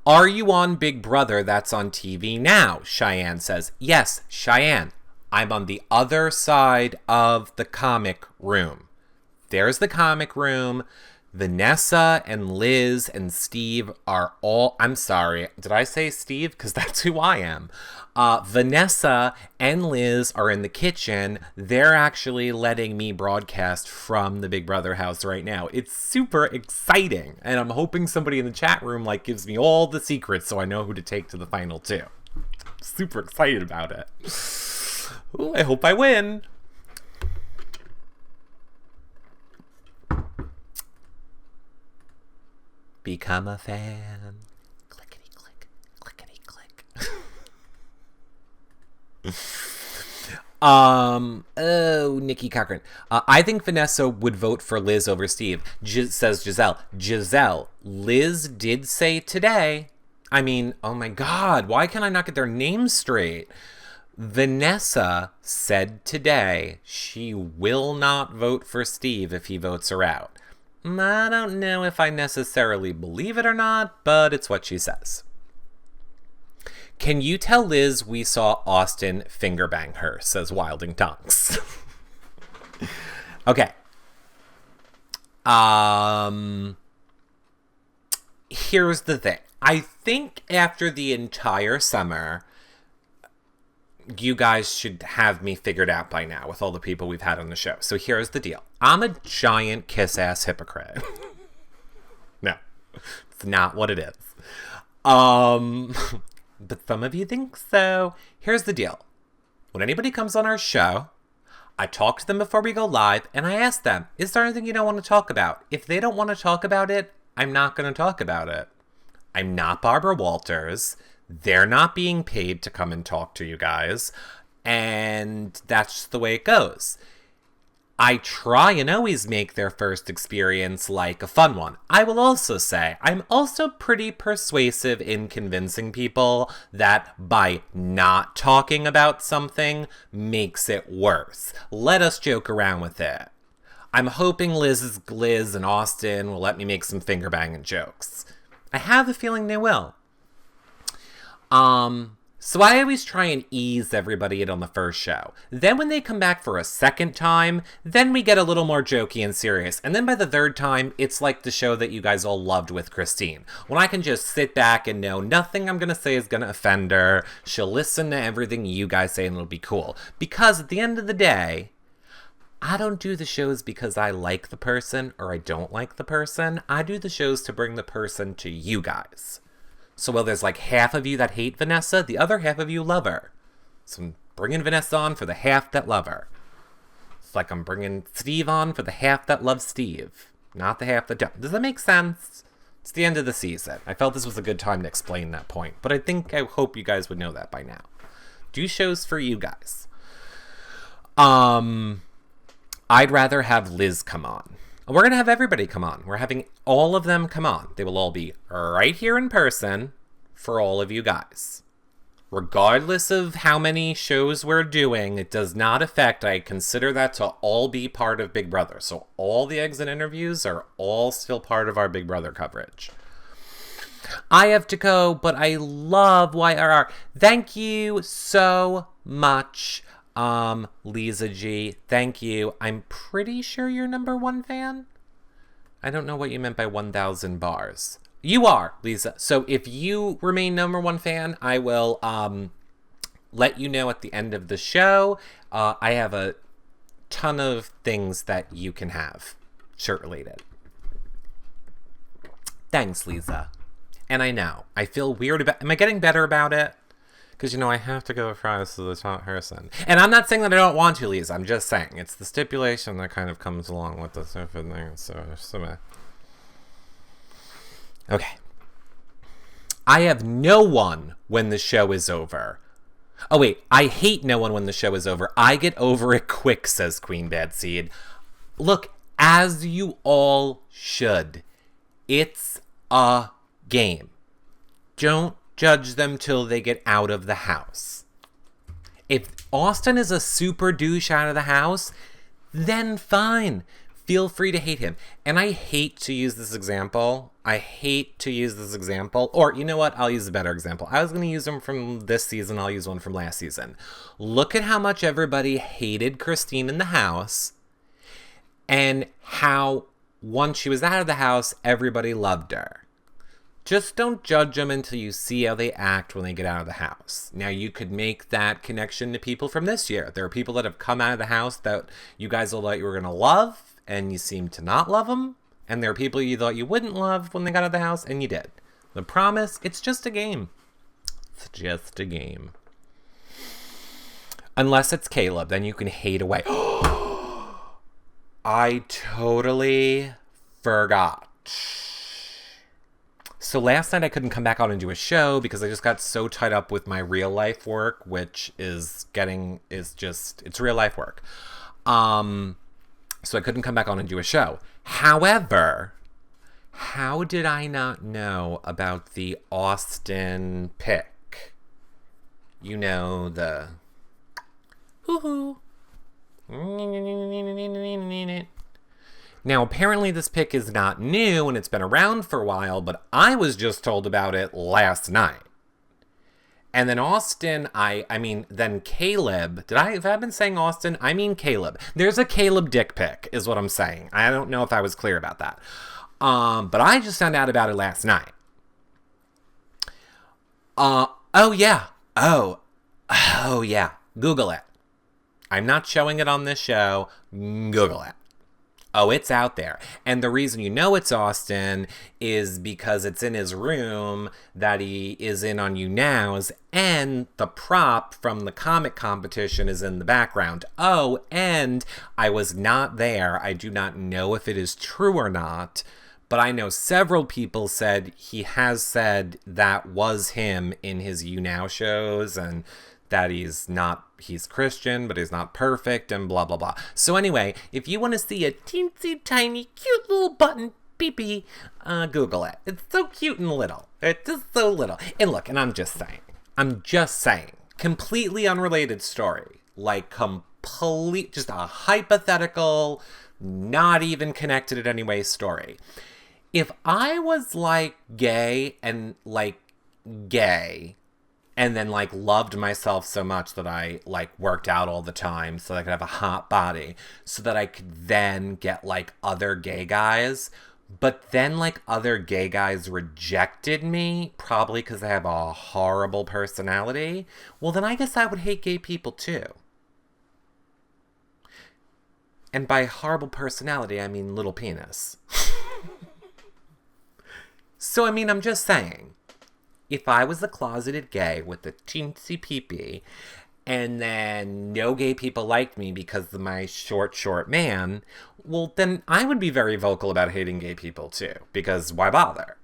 Are you on Big Brother that's on TV now? Cheyenne says. Yes, Cheyenne. I'm on the other side of the comic room. There's the comic room. Vanessa and Liz and Steve are all... I'm sorry. Did I say Steve? Because that's who I am. Vanessa and Liz are in the kitchen. They're actually letting me broadcast from the Big Brother house right now. It's super exciting. And I'm hoping somebody in the chat room gives me all the secrets so I know who to take to the final 2. Super excited about it. Ooh, I hope I win. Become a fan. Clickety click. Clickety click. Oh, Nikki Cochran. I think Vanessa would vote for Liz over Steve, says Giselle. Giselle, Liz did say today. I mean, oh my God, why can I not get their names straight? Vanessa said today she will not vote for Steve if he votes her out. I don't know if I necessarily believe it or not, but it's what she says. Can you tell Liz we saw Austin finger bang her, says Wilding Tonks. Okay. Here's the thing. I think after the entire summer, you guys should have me figured out by now with all the people we've had on the show. So here's the deal. I'm a giant kiss-ass hypocrite. No, it's not what it is. But some of you think so. Here's the deal. When anybody comes on our show, I talk to them before we go live, and I ask them, is there anything you don't want to talk about? If they don't want to talk about it, I'm not going to talk about it. I'm not Barbara Walters. They're not being paid to come and talk to you guys. And that's just the way it goes. I try and always make their first experience like a fun one. I will also say, I'm also pretty persuasive in convincing people that by not talking about something makes it worse. Let us joke around with it. I'm hoping Liz and Austin will let me make some finger banging jokes. I have a feeling they will. So I always try and ease everybody in on the first show. Then when they come back for a second time, then we get a little more jokey and serious. And then by the third time, it's like the show that you guys all loved with Christine. When I can just sit back and know nothing I'm going to say is going to offend her. She'll listen to everything you guys say and it'll be cool. Because at the end of the day, I don't do the shows because I like the person or I don't like the person. I do the shows to bring the person to you guys. So while there's like half of you that hate Vanessa, the other half of you love her. So I'm bringing Vanessa on for the half that love her. It's like I'm bringing Steve on for the half that loves Steve, not the half that don't. Does that make sense? It's the end of the season. I felt this was a good time to explain that point, but I hope you guys would know that by now. Do shows for you guys. I'd rather have Liz come on. We're going to have everybody come on. We're having all of them come on. They will all be right here in person for all of you guys. Regardless of how many shows we're doing, it does not affect. I consider that to all be part of Big Brother. So all the exit interviews are all still part of our Big Brother coverage. I have to go, but I love YRR. Thank you so much. Lisa G, thank you. I'm pretty sure you're #1 fan. I don't know what you meant by 1,000 bars. You are, Lisa. So if you remain #1 fan, I will let you know at the end of the show. I have a ton of things that you can have shirt related. Thanks, Lisa. And I know, I feel weird about, am I getting better about it? Because, I have to go fries to the top person. And I'm not saying that I don't want to, Lisa. I'm just saying. It's the stipulation that kind of comes along with the stupid thing. So. Okay. I have no one when the show is over. Oh, wait. I hate no one when the show is over. I get over it quick, says Queen Bad Seed. Look, as you all should. It's a game. Don't judge them till they get out of the house. If Austin is a super douche out of the house, then fine. Feel free to hate him. And I hate to use this example. Or, you know what? I'll use a better example. I was going to use them from this season. I'll use one from last season. Look at how much everybody hated Christine in the house. And how, once she was out of the house, everybody loved her. Just don't judge them until you see how they act when they get out of the house. Now, you could make that connection to people from this year. There are people that have come out of the house that you guys all thought you were going to love, and you seem to not love them. And there are people you thought you wouldn't love when they got out of the house, and you did. The promise, it's just a game. It's just a game. Unless it's Caleb, then you can hate away. I totally forgot. So last night I couldn't come back out and do a show because I just got so tied up with my real life work, which it's real life work. So I couldn't come back on and do a show. However, how did I not know about the Austin pick? The hoo-hoo. Now, apparently this pick is not new and it's been around for a while, but I was just told about it last night. And then Austin, then Caleb. If I've been saying Austin, I mean Caleb. There's a Caleb dick pic, is what I'm saying. I don't know if I was clear about that. But I just found out about it last night. Oh yeah. Google it. I'm not showing it on this show. Google it. Oh, it's out there. And the reason you know it's Austin is because it's in his room that he is in on YouNows, and the prop from the comic competition is in the background. Oh, and I was not there. I do not know if it is true or not, but I know several people said he has said that was him in his YouNow shows, and that he's Christian, but he's not perfect, and blah, blah, blah. So anyway, if you want to see a teensy tiny, cute little button, pee-pee, Google it. It's so cute and little. It's just so little. And look, and I'm just saying, completely unrelated story. Like, just a hypothetical, not even connected in any way story. If I was, gay, and then like loved myself so much that I like worked out all the time so that I could have a hot body so that I could then get like other gay guys. But then like other gay guys rejected me, probably because I have a horrible personality. Well, then I guess I would hate gay people too. And by horrible personality, I mean little penis. So, I mean, I'm just saying, if I was a closeted gay with a teensy pee-pee, and then no gay people liked me because of my short man, well, then I would be very vocal about hating gay people too, because why bother?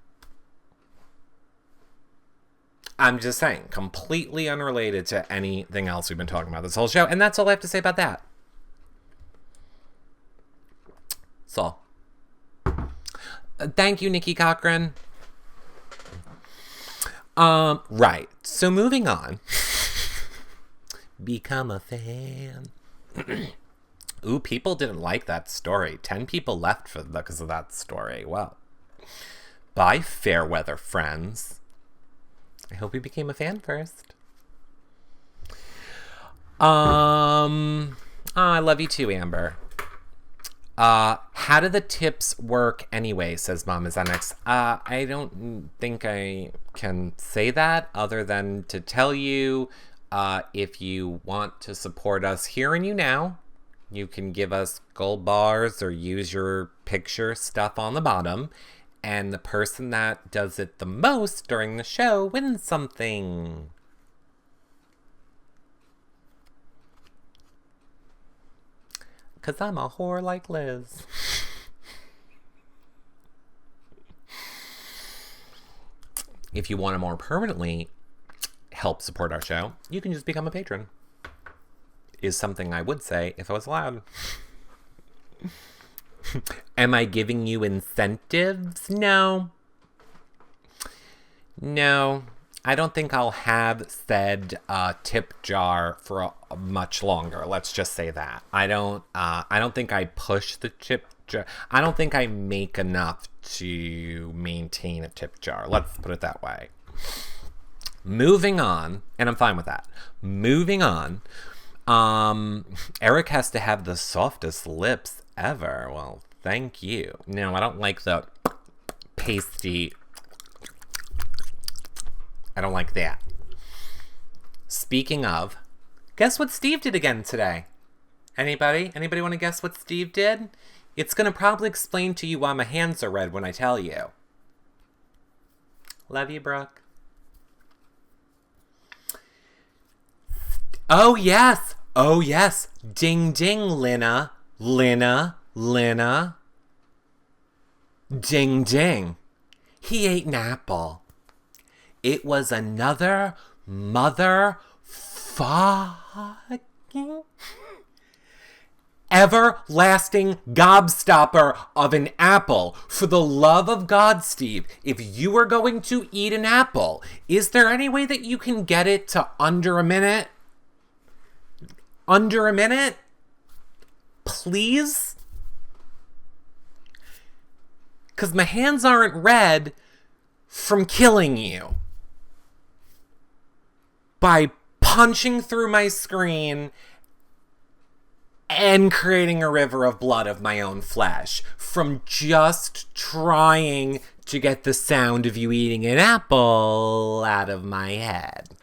I'm just saying, completely unrelated to anything else we've been talking about this whole show, and that's all I have to say about that. That's all. Thank you, Nikki Cochran. Right. So moving on. Become a fan. Ooh, people didn't like that story. 10 people left because of that story. Well, bye, fair weather friends. I hope you became a fan first. I love you too, Amber. How do the tips work anyway, says Mama Xanax. I don't think I can say that other than to tell you, if you want to support us here and YouNow, you can give us gold bars or use your picture stuff on the bottom. And the person that does it the most during the show wins something. Because I'm a whore like Liz. If you want to more permanently help support our show, you can just become a patron. Is something I would say if I was allowed. Am I giving you incentives? No. I don't think I'll have said tip jar for much longer. Let's just say that. I don't think I push the tip jar. I don't think I make enough to maintain a tip jar. Let's put it that way. Moving on, and I'm fine with that. Moving on. Eric has to have the softest lips ever. Well, thank you. No, I don't like the pasty. I don't like that. Speaking of, guess what Steve did again today? Anybody? Anybody want to guess what Steve did? It's going to probably explain to you why my hands are red when I tell you. Love you, Brooke. Oh, yes. Oh, yes. Ding, ding, Lina. Lina. Ding, ding. He ate an apple. It was another motherfucking everlasting gobstopper of an apple. For the love of God, Steve, if you are going to eat an apple, is there any way that you can get it to under a minute? Under a minute? Please? Because my hands aren't red from killing you. By punching through my screen and creating a river of blood of my own flesh from just trying to get the sound of you eating an apple out of my head.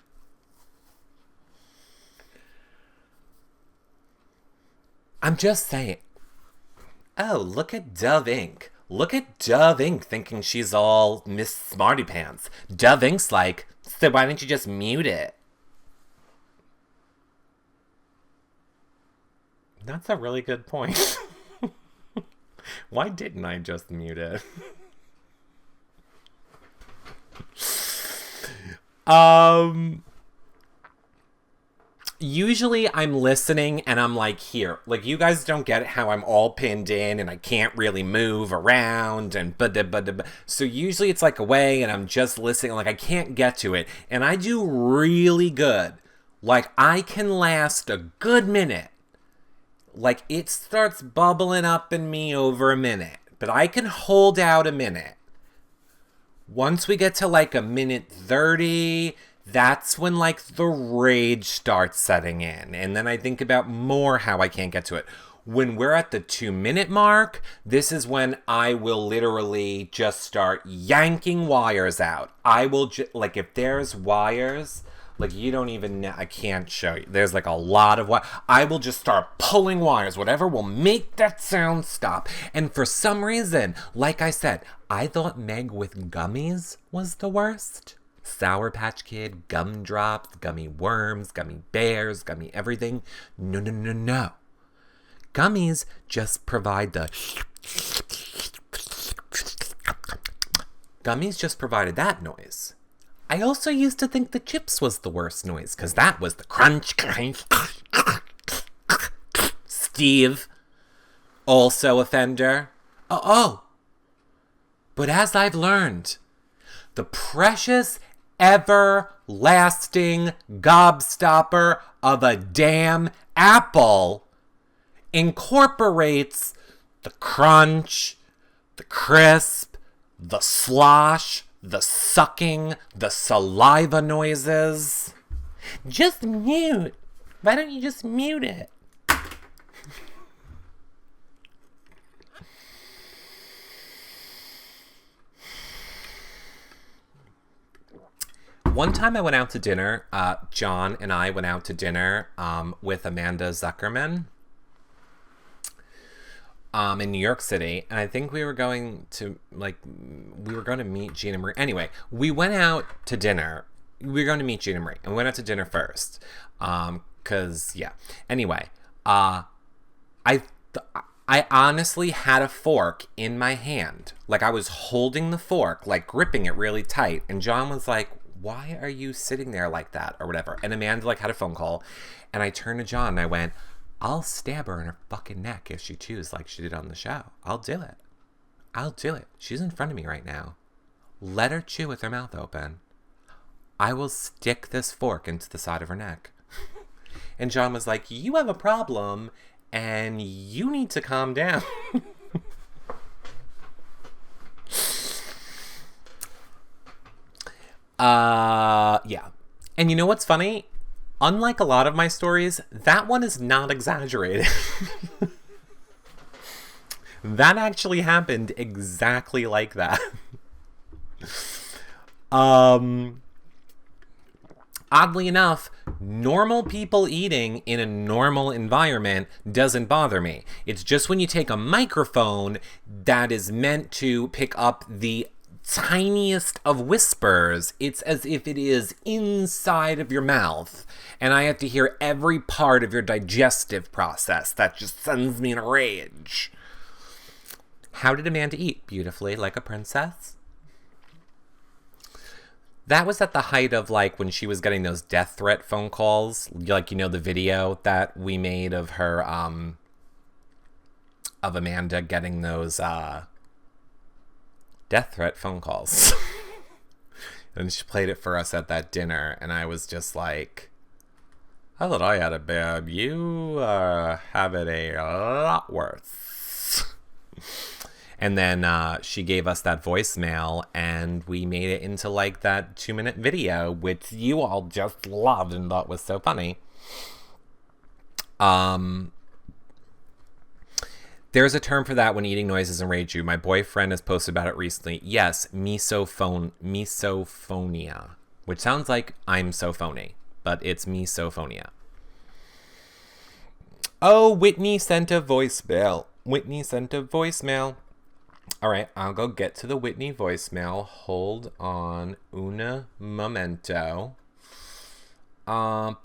I'm just saying. Oh, look at Dove Inc. Look at Dove Inc. thinking she's all Miss Smarty Pants. Dove Inc.'s like, so why didn't you just mute it? That's a really good point. Why didn't I just mute it? Usually I'm listening and I'm like, here, like you guys don't get it how I'm all pinned in and I can't really move around and so usually it's like away and I'm just listening, like I can't get to it, and I do really good. Like I can last a good minute. Like it starts bubbling up in me over a minute, but I can hold out a minute. Once we get to like a minute 30, that's when like the rage starts setting in. And then I think about more how I can't get to it. When we're at the 2-minute mark, this is when I will literally just start yanking wires out. I will like if there's wires, like you don't even know, I can't show you. There's like a lot of wire. I will just start pulling wires, whatever will make that sound stop. And for some reason, like I said, I thought Meg with gummies was the worst. Sour Patch Kid, gumdrops, gummy worms, gummy bears, gummy everything. No. Gummies just provide the... Gummies just provided that noise. I also used to think the chips was the worst noise, because that was the crunch, crunch. Steve, also a Fender. Oh. But as I've learned, the precious, everlasting gobstopper of a damn Apple incorporates the crunch, the crisp, the slosh, the sucking, the saliva noises. Just mute. Why don't you just mute it? One time I went out to dinner, John and I went out to dinner with Amanda Zuckerman in New York City. And I think we were going to meet Gina Marie. Anyway, we went out to dinner. We were going to meet Gina Marie. And we went out to dinner first. Anyway, I honestly had a fork in my hand. Like I was holding the fork, like gripping it really tight. And John was like, why are you sitting there like that or whatever? And Amanda like had a phone call and I turned to John and I went, I'll stab her in her fucking neck if she chews like she did on the show. I'll do it. She's in front of me right now. Let her chew with her mouth open. I will stick this fork into the side of her neck. And John was like, you have a problem and you need to calm down. Yeah. And you know what's funny? Unlike a lot of my stories, that one is not exaggerated. That actually happened exactly like that. Oddly enough, normal people eating in a normal environment doesn't bother me. It's just when you take a microphone that is meant to pick up the tiniest of whispers, it's as if it is inside of your mouth and I have to hear every part of your digestive process. That just sends me in a rage. How did Amanda eat? Beautifully, like a princess. That was at the height of like when she was getting those death threat phone calls, like, you know, the video that we made of her of Amanda getting those death threat phone calls. And she played it for us at that dinner and I was just like, I thought I had it bad. You have it a lot worse. And then she gave us that voicemail and we made it into like that 2-minute video, which you all just loved and thought was so funny. There's a term for that when eating noises enrage you. My boyfriend has posted about it recently. Yes, misophonia, which sounds like I'm so phony, but it's misophonia. Oh, Whitney sent a voicemail. All right, I'll go get to the Whitney voicemail. Hold on una momento. I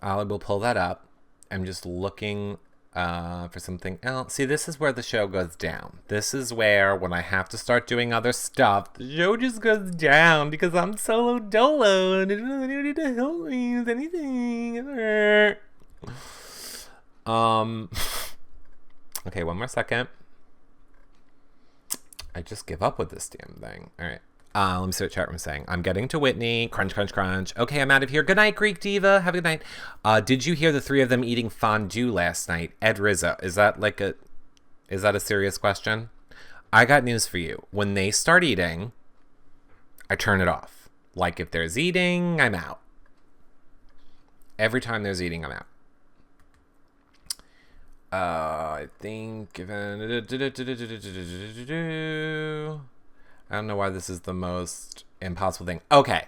will pull that up. I'm just looking for something else. See, this is where the show goes down. This is where, when I have to start doing other stuff, the show just goes down because I'm solo dolo and I don't need to help me with anything. Okay, one more second. I just give up with this damn thing. All right. Let me see what chat room is saying. I'm getting to Whitney. Crunch, crunch, crunch. Okay, I'm out of here. Good night, Greek Diva. Have a good night. Did you hear the three of them eating fondue last night? Ed Rizzo. Is that a serious question? I got news for you. When they start eating, I turn it off. Like if there's eating, I'm out. Every time there's eating, I'm out. I think... I don't know why this is the most impossible thing. Okay,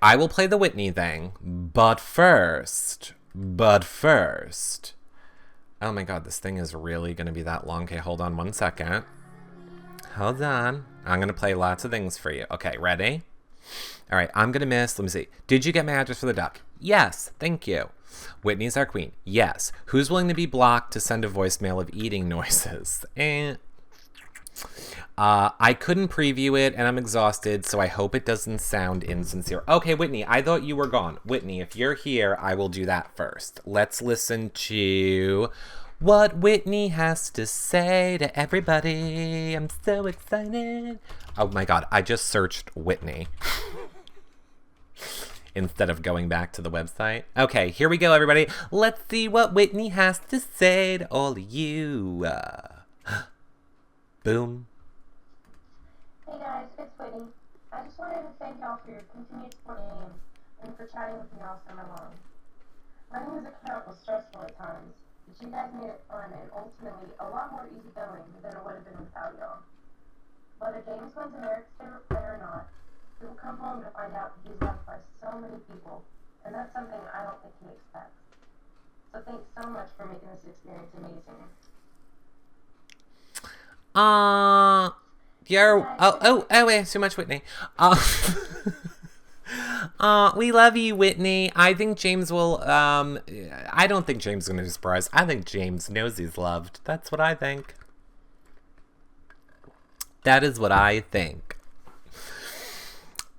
I will play the Whitney thing, but first... Oh my god, this thing is really going to be that long. Okay, hold on 1 second. Hold on. I'm going to play lots of things for you. Okay, ready? All right, I'm going to miss... Let me see. Did you get my address for the duck? Yes, thank you. Whitney's our queen. Yes. Who's willing to be blocked to send a voicemail of eating noises? I couldn't preview it, and I'm exhausted, so I hope it doesn't sound insincere. Okay, Whitney, I thought you were gone. Whitney, if you're here, I will do that first. Let's listen to what Whitney has to say to everybody. I'm so excited. Oh my god, I just searched Whitney instead of going back to the website. Okay, here we go, everybody. Let's see what Whitney has to say to all of you. Boom. Hey guys, it's Whitney. I just wanted to thank y'all for your continued support and for chatting with me all summer long. Running this account was stressful at times, but you guys made it fun and ultimately a lot more easygoing than it would have been without y'all. Whether James wins Eric's favorite player or not, he will come home to find out that he's loved by so many people, and that's something I don't think he expects. So thanks so much for making this experience amazing. Wait, too much Whitney. We love you, Whitney. I think James will, I don't think James is going to be surprised. I think James knows he's loved. That's what I think. That is what I think.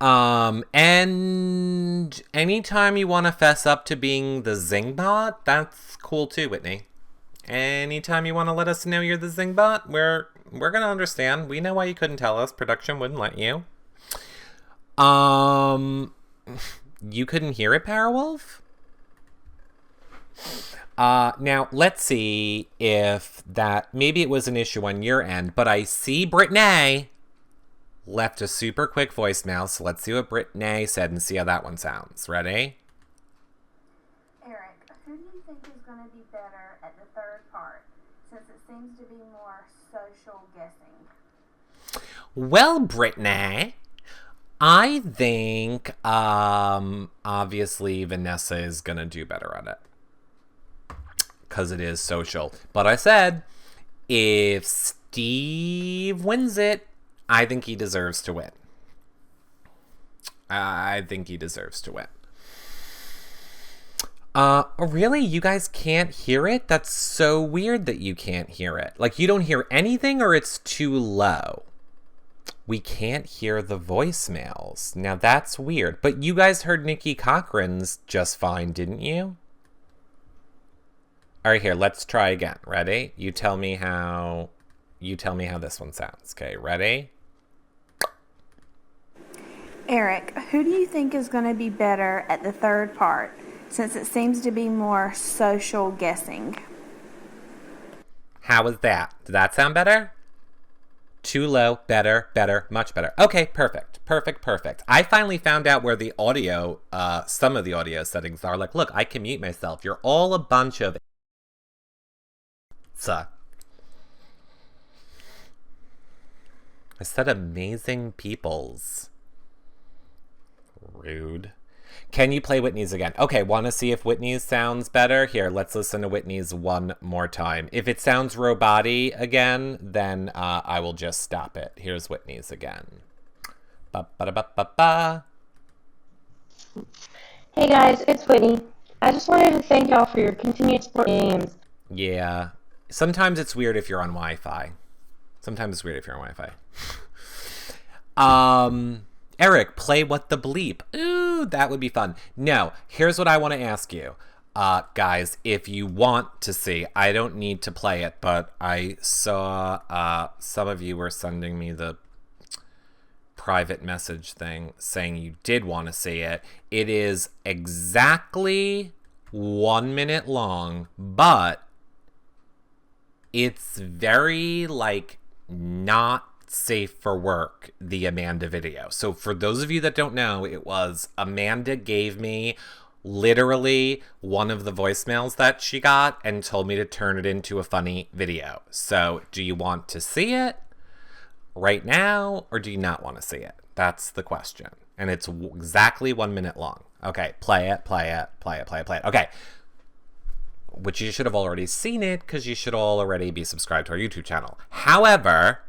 And anytime you want to fess up to being the Zingbot, that's cool too, Whitney. Anytime you want to let us know you're the Zingbot, we're gonna understand. We know why you couldn't tell us. Production wouldn't let you. You couldn't hear it, Powerwolf? Now, let's see if that... Maybe it was an issue on your end, but I see Britney left a super quick voicemail, so let's see what Britney said and see how that one sounds. Ready? Eric, who do you think is going to be better at the third part, since it seems to be more social guessing? Well, Britney, I think, obviously Vanessa is going to do better at it. Because it is social. But I said, if Steve wins it, I think he deserves to win. I think he deserves to win. Really? You guys can't hear it? That's so weird that you can't hear it. Like, you don't hear anything or it's too low? We can't hear the voicemails. Now, that's weird. But you guys heard Nikki Cochran's just fine, didn't you? All right, here, let's try again. Ready? You tell me how this one sounds. Okay, ready? Eric, who do you think is going to be better at the third part, since it seems to be more social guessing? How was that? Did that sound better? Too low, better, much better. Okay, perfect. I finally found out where the audio, some of the audio settings are. Like, look, I can mute myself. You're all a bunch of... I said amazing peoples. Rude. Can you play Whitney's again? Okay, want to see if Whitney's sounds better? Here, let's listen to Whitney's one more time. If it sounds robot-y again, then I will just stop it. Here's Whitney's again. Ba-ba-da-ba-ba-ba. Hey guys, it's Whitney. I just wanted to thank y'all for your continued support games. Yeah. Sometimes it's weird if you're on Wi-Fi. Eric, play What the Bleep. Ooh, that would be fun. No, here's what I want to ask you. Guys, if you want to see, I don't need to play it, but I saw some of you were sending me the private message thing saying you did want to see it. It is exactly 1 minute long, but it's very, like, not safe for work, the Amanda video. So for those of you that don't know, it was Amanda gave me literally one of the voicemails that she got and told me to turn it into a funny video. So do you want to see it right now, or do you not want to see it? That's the question. And it's exactly 1 minute long. Okay, play it. Okay. Which you should have already seen it, because you should all already be subscribed to our YouTube channel. However,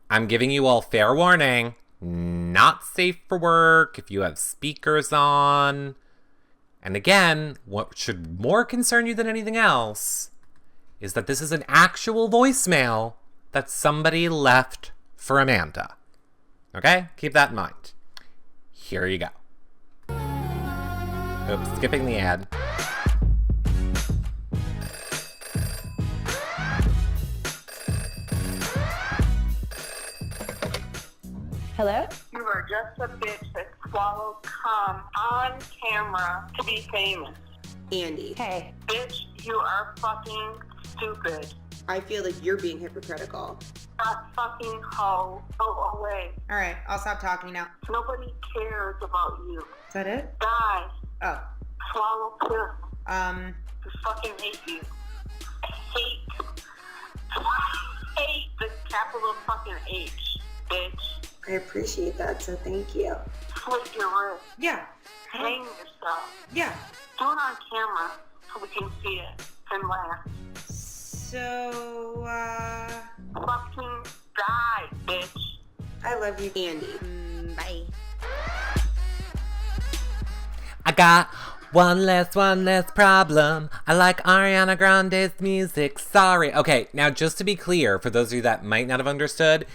I'm giving you all fair warning. Not safe for work if you have speakers on. And again, what should more concern you than anything else is that this is an actual voicemail that somebody left for Amanda. Okay? Keep that in mind. Here you go. Oops, skipping the ad. Hello? You are just a bitch that swallowed cum on camera to be famous. Andy. Hey. Bitch, you are fucking stupid. I feel like you're being hypocritical. That fucking hoe. Go away. Alright, I'll stop talking now. Nobody cares about you. Is that it? Die. Oh. Swallow pill. Um. I fucking hate you. Hate the capital fucking H, bitch. I appreciate that, so thank you. Slit your wrist. Yeah. Hang yourself. Yeah. Do it on camera so we can see it and laugh. So, Fucking die, bitch. I love you, Andy. Bye. I got one less problem. I like Ariana Grande's music. Sorry. Okay, now just to be clear, for those of you that might not have understood,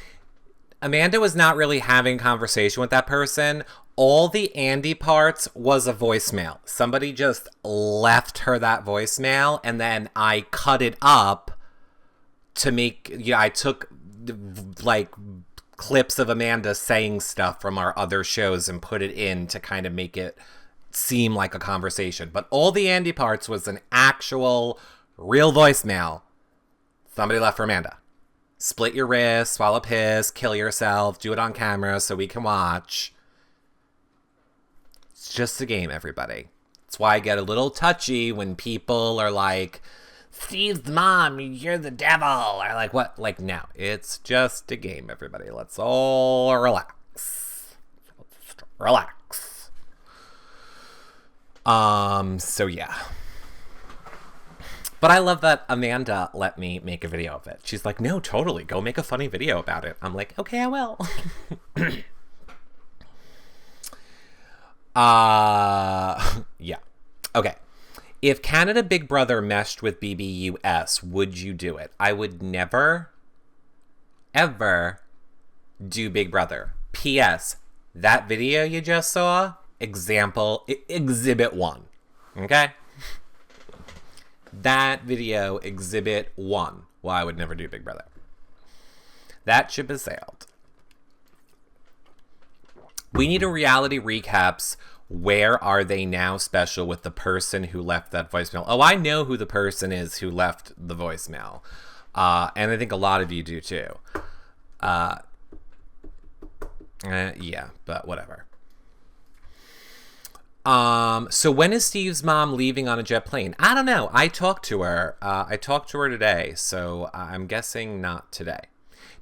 Amanda was not really having a conversation with that person. All the Andy parts was a voicemail. Somebody just left her that voicemail, and then I cut it up to make, I took like clips of Amanda saying stuff from our other shows and put it in to kind of make it seem like a conversation. But all the Andy parts was an actual real voicemail somebody left for Amanda. Split your wrist, swallow piss, kill yourself, do it on camera so we can watch. It's just a game, everybody. That's why I get a little touchy when people are like, Steve's mom, you're the devil. Or like, what? Like, no, it's just a game, everybody. Let's all relax. Let's relax. So yeah. But I love that Amanda let me make a video of it. She's like, no, totally. Go make a funny video about it. I'm like, okay, I will. Yeah. Okay. If Canada Big Brother meshed with BBUS, would you do it? I would never, ever do Big Brother. P.S. That video you just saw, exhibit 1. Okay? That video, exhibit 1. Why I would never do Big Brother. That ship has sailed. We need a reality recaps. Where are they now special with the person who left that voicemail? Oh, I know who the person is who left the voicemail. And I think a lot of you do too. Yeah, but whatever. So when is Steve's mom leaving on a jet plane? I don't know. I talked to her. I talked to her today, so I'm guessing not today.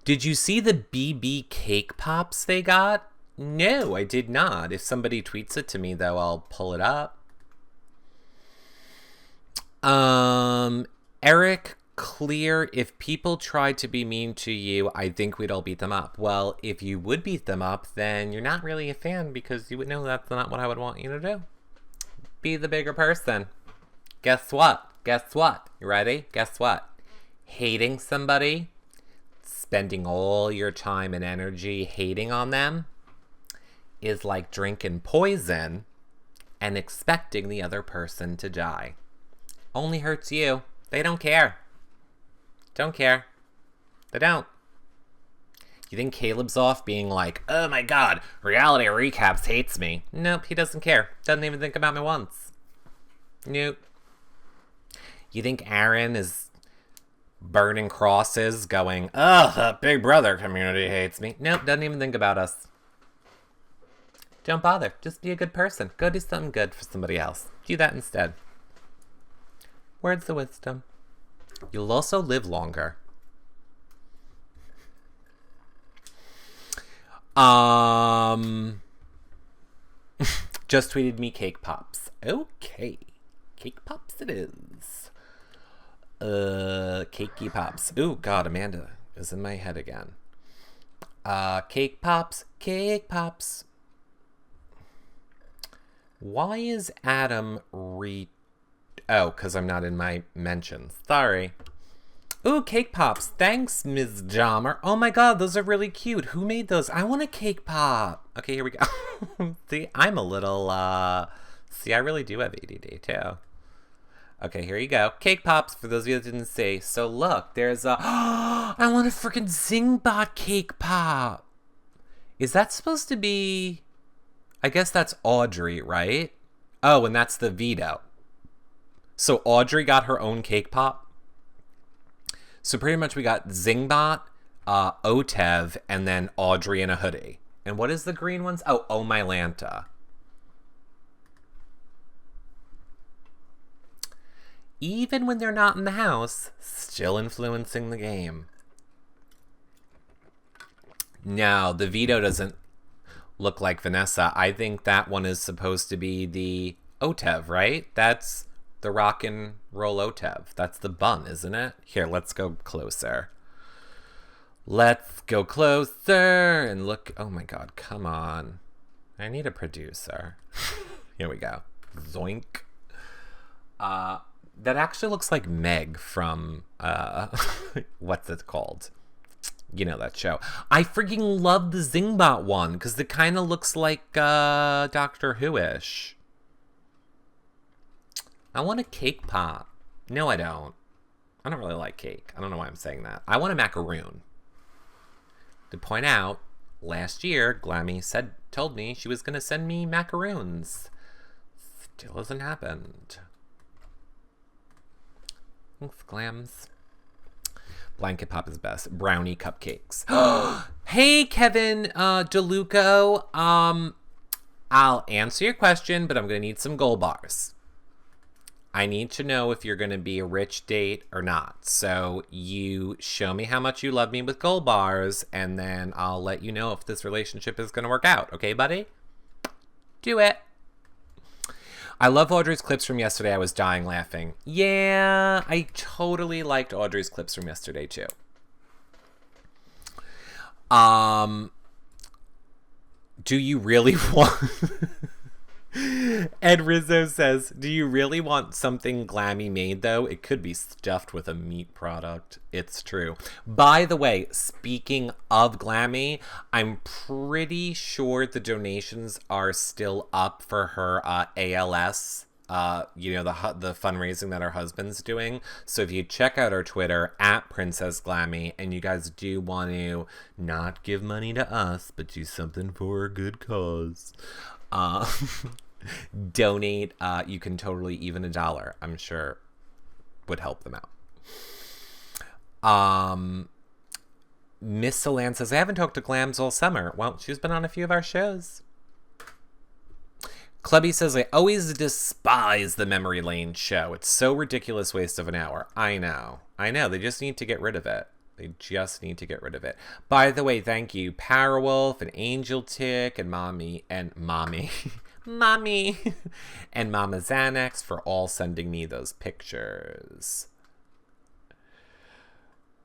Did you see the BB cake pops they got? No, I did not. If somebody tweets it to me, though, I'll pull it up. Eric Clear, if people tried to be mean to you, I think we'd all beat them up. Well, if you would beat them up, then you're not really a fan, because you would know that's not what I would want you to do. Be the bigger person. Guess what? Guess what? You ready? Guess what? Hating somebody, spending all your time and energy hating on them, is like drinking poison and expecting the other person to die. Only hurts you. They don't care. Don't care. They don't. You think Caleb's off being like, oh my god, reality recaps hates me? Nope, he doesn't care. Doesn't even think about me once. Nope. You think Aaron is burning crosses going, ugh, that Big Brother community hates me. Nope, doesn't even think about us. Don't bother. Just be a good person. Go do something good for somebody else. Do that instead. Words of wisdom. You'll also live longer. Just tweeted me cake pops. Okay. Cake pops it is. Cakey pops. Ooh, God, Amanda is in my head again. Cake pops. Cake pops. Why is Adam Oh, because I'm not in my mentions. Sorry. Ooh, cake pops. Thanks, Ms. Jommer. Oh my god, those are really cute. Who made those? I want a cake pop. Okay, here we go. See, I'm a little, See, I really do have ADD, too. Okay, here you go. Cake pops, for those of you that didn't see. So look, there's a... I want a freaking Zingbot cake pop. Is that supposed to be... I guess that's Audrey, right? Oh, and that's the veto. So Audrey got her own cake pop. So pretty much we got Zingbot, Otev, and then Audrey in a hoodie. And what is the green ones? Oh My Lanta. Even when they're not in the house, still influencing the game. No, the veto doesn't look like Vanessa. I think that one is supposed to be the Otev, right? That's the rock and roll Otev. That's the bun, isn't it? Here, let's go closer. Let's go closer and look. Oh my god, come on. I need a producer. Here we go. Zoink. That actually looks like Meg from, what's it called? You know that show. I freaking love the Zingbot one, because it kind of looks like, Doctor Who-ish. I want a cake pop. No, I don't. I don't really like cake. I don't know why I'm saying that. I want a macaroon. To point out, last year, Glammy told me she was going to send me macaroons. Still hasn't happened. Thanks, Glams. Blanket pop is best. Brownie cupcakes. Hey, Kevin DeLuco. I'll answer your question, but I'm going to need some gold bars. I need to know if you're going to be a rich date or not. So you show me how much you love me with gold bars, and then I'll let you know if this relationship is going to work out. Okay, buddy? Do it. I love Audrey's clips from yesterday. I was dying laughing. Yeah, I totally liked Audrey's clips from yesterday, too. Do you really want... Ed Rizzo says, do you really want something Glammy made, though? It could be stuffed with a meat product. It's true. By the way, speaking of Glammy, I'm pretty sure the donations are still up for her ALS, the fundraising that her husband's doing. So if you check out our Twitter, @PrincessGlammy, and you guys do want to not give money to us, but do something for a good cause, donate. You can totally, even $1, I'm sure, would help them out. Miss Solan says, I haven't talked to Glams all summer. Well, she's been on a few of our shows. Clubby says, I always despise the Memory Lane show. It's so ridiculous waste of an hour. I know. They just need to get rid of it. By the way, thank you, Powerwolf and Angel Tick and Mommy and Mama Xanax for all sending me those pictures.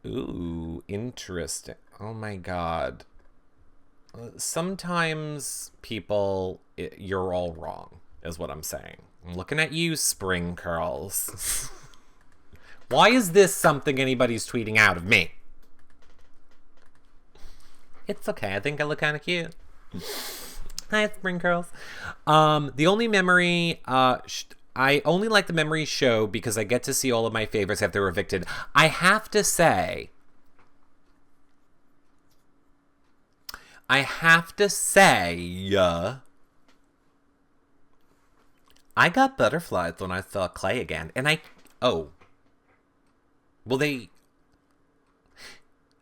Ooh, interesting. Oh my god. Sometimes people, you're all wrong, is what I'm saying. I'm looking at you, Spring Curls. Why is this something anybody's tweeting out of me? It's okay. I think I look kind of cute. Hi, Spring Curls. The only memory, I only like the memory show because I get to see all of my favorites after they're evicted. I have to say, I got butterflies when I saw Clay again. And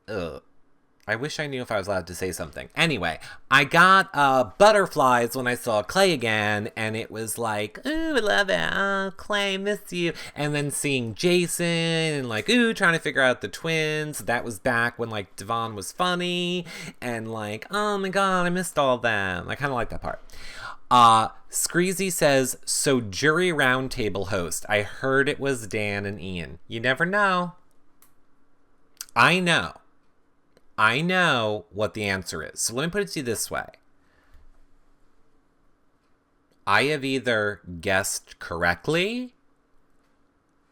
Ugh. I wish I knew if I was allowed to say something. Anyway, I got butterflies when I saw Clay again, and it was like, ooh, I love it. Oh, Clay, miss you. And then seeing Jason, and like, ooh, trying to figure out the twins. That was back when, like, Devon was funny, and like, oh my god, I missed all of them. I kind of like that part. Screezy says, so jury roundtable host. I heard it was Dan and Ian. You never know. I know what the answer is. So let me put it to you this way. I have either guessed correctly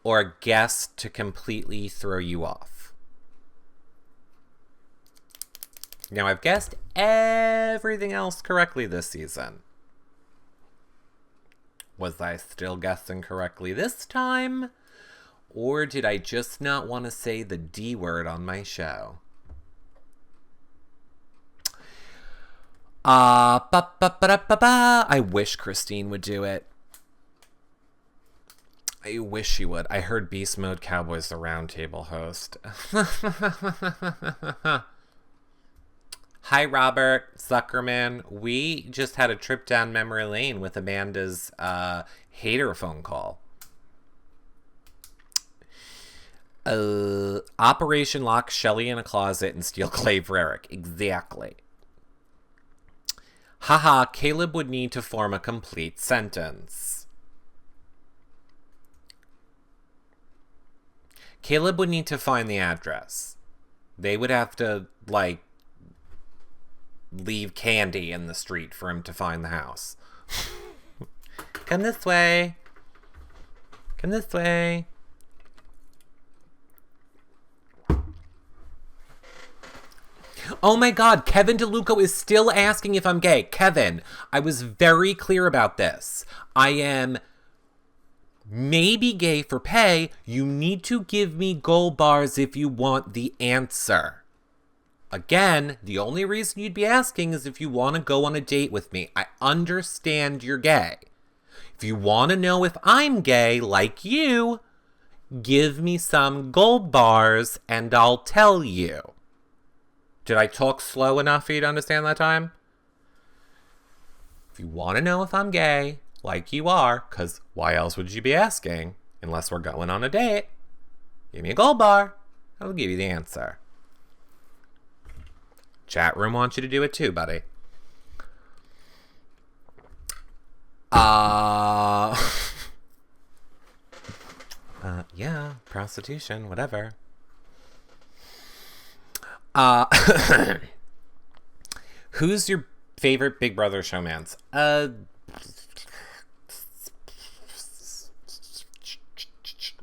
or guessed to completely throw you off. Now, I've guessed everything else correctly this season. Was I still guessing correctly this time? Or did I just not want to say the D word on my show? I wish Christine would do it. I wish she would. I heard Beast Mode Cowboy's the roundtable host. Hi, Robert Zuckerman. We just had a trip down memory lane with Amanda's hater phone call. Operation lock Shelly in a closet and steal Clay for Eric. Exactly. Haha, Caleb would need to form a complete sentence. Caleb would need to find the address. They would have to, like, leave candy in the street for him to find the house. Come this way. Come this way. Oh my god, Kevin DeLuca is still asking if I'm gay. Kevin, I was very clear about this. I am maybe gay for pay. You need to give me gold bars if you want the answer. Again, the only reason you'd be asking is if you want to go on a date with me. I understand you're gay. If you want to know if I'm gay, like you, give me some gold bars and I'll tell you. Did I talk slow enough for you to understand that time? If you want to know if I'm gay, like you are, because why else would you be asking, unless we're going on a date, give me a gold bar, I'll give you the answer. Chat room wants you to do it too, buddy. Yeah, prostitution, whatever. Who's your favorite Big Brother showmance?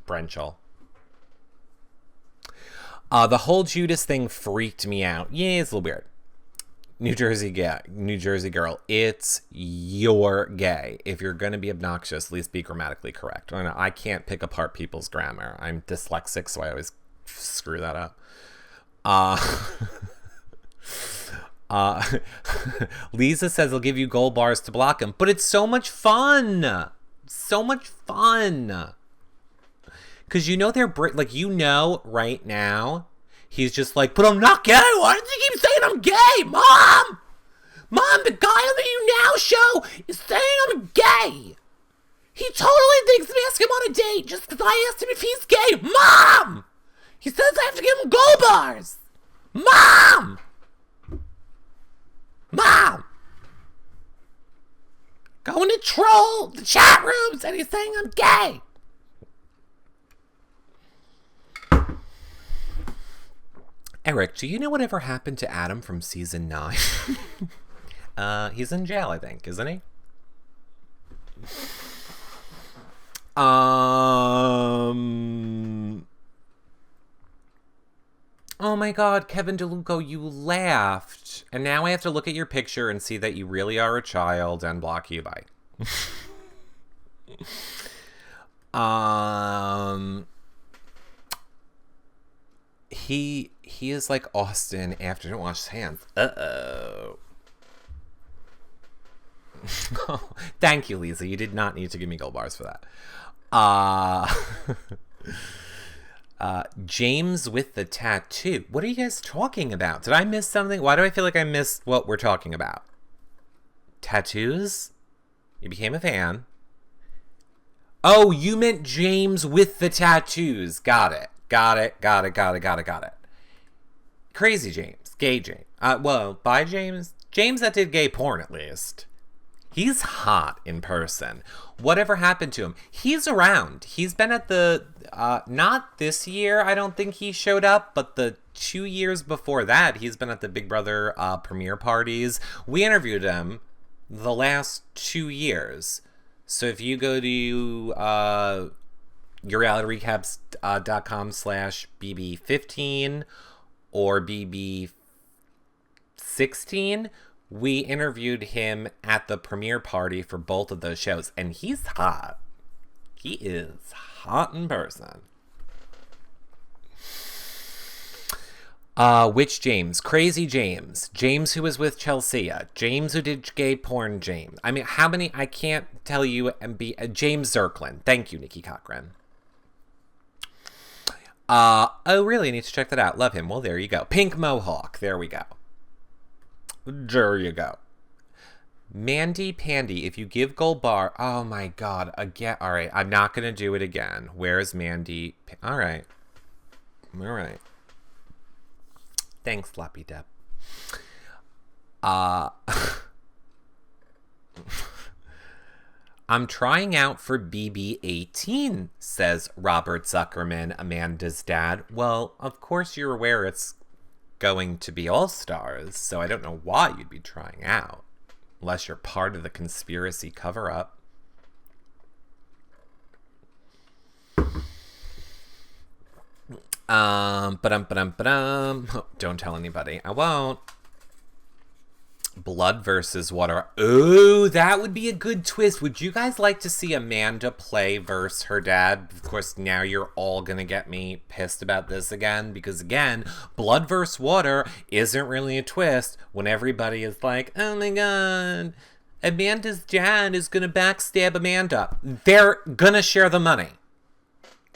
Brenchel. The whole Judas thing freaked me out. Yeah, it's a little weird. New Jersey girl. It's you're gay. If you're gonna be obnoxious, at least be grammatically correct. I can't pick apart people's grammar. I'm dyslexic, so I always screw that up. Lisa says I'll give you gold bars to block him, but it's so much fun. So much fun. Because you know they're like, you know, right now he's just like, but I'm not gay. Why does he keep saying I'm gay, Mom? Mom, the guy on the YouNow show is saying I'm gay. He totally thinks I'm asking him on a date just because I asked him if he's gay. Mom! He says I have to give him gold bars. Mom! Mom! Going to troll the chat rooms and he's saying I'm gay. Eric, do you know whatever happened to Adam from season 9? He's in jail, I think, isn't he? Oh my god, Kevin DeLuca, you laughed. And now I have to look at your picture and see that you really are a child and block you. Bye. He is like Austin after didn't wash his hands. Uh-oh. Thank you, Lisa. You did not need to give me gold bars for that. James with the tattoo. What are you guys talking about? Did I miss something? Why do I feel like I missed what we're talking about? Tattoos? You became a fan. Oh, you meant James with the tattoos. Got it. Crazy James. Gay James. Bi James? James that did gay porn, at least. He's hot in person. Whatever happened to him? He's around. He's been at the, not this year, I don't think he showed up, but the 2 years before that, he's been at the Big Brother premiere parties. We interviewed him the last 2 years. So if you go to yourrealityrecaps.com/BB15 or BB16, we interviewed him at the premiere party for both of those shows, and he's hot. He is hot in person. Which James? Crazy James. James who was with Chelsea. James who did gay porn James. I mean, how many? I can't tell you. James Zirklin. Thank you, Nikki Cochran. Oh, really? I need to check that out. Love him. Well, there you go. Pink Mohawk. There we go. There you go. Mandy Pandy, if you give gold bar. Oh my god. Again. All right. I'm not going to do it again. Where's Mandy? All right. All right. Thanks, Sloppy Deb. I'm trying out for BB18, says Robert Zuckerman, Amanda's dad. Well, of course you're aware it's going to be All-Stars, so I don't know why you'd be trying out. Unless you're part of the conspiracy cover-up. Don't tell anybody. I won't. Blood versus water. Ooh, that would be a good twist. Would you guys like to see Amanda play versus her dad? Of course, now you're all gonna get me pissed about this again, because again, blood versus water isn't really a twist when everybody is like, oh my god, Amanda's dad is gonna backstab Amanda. They're gonna share the money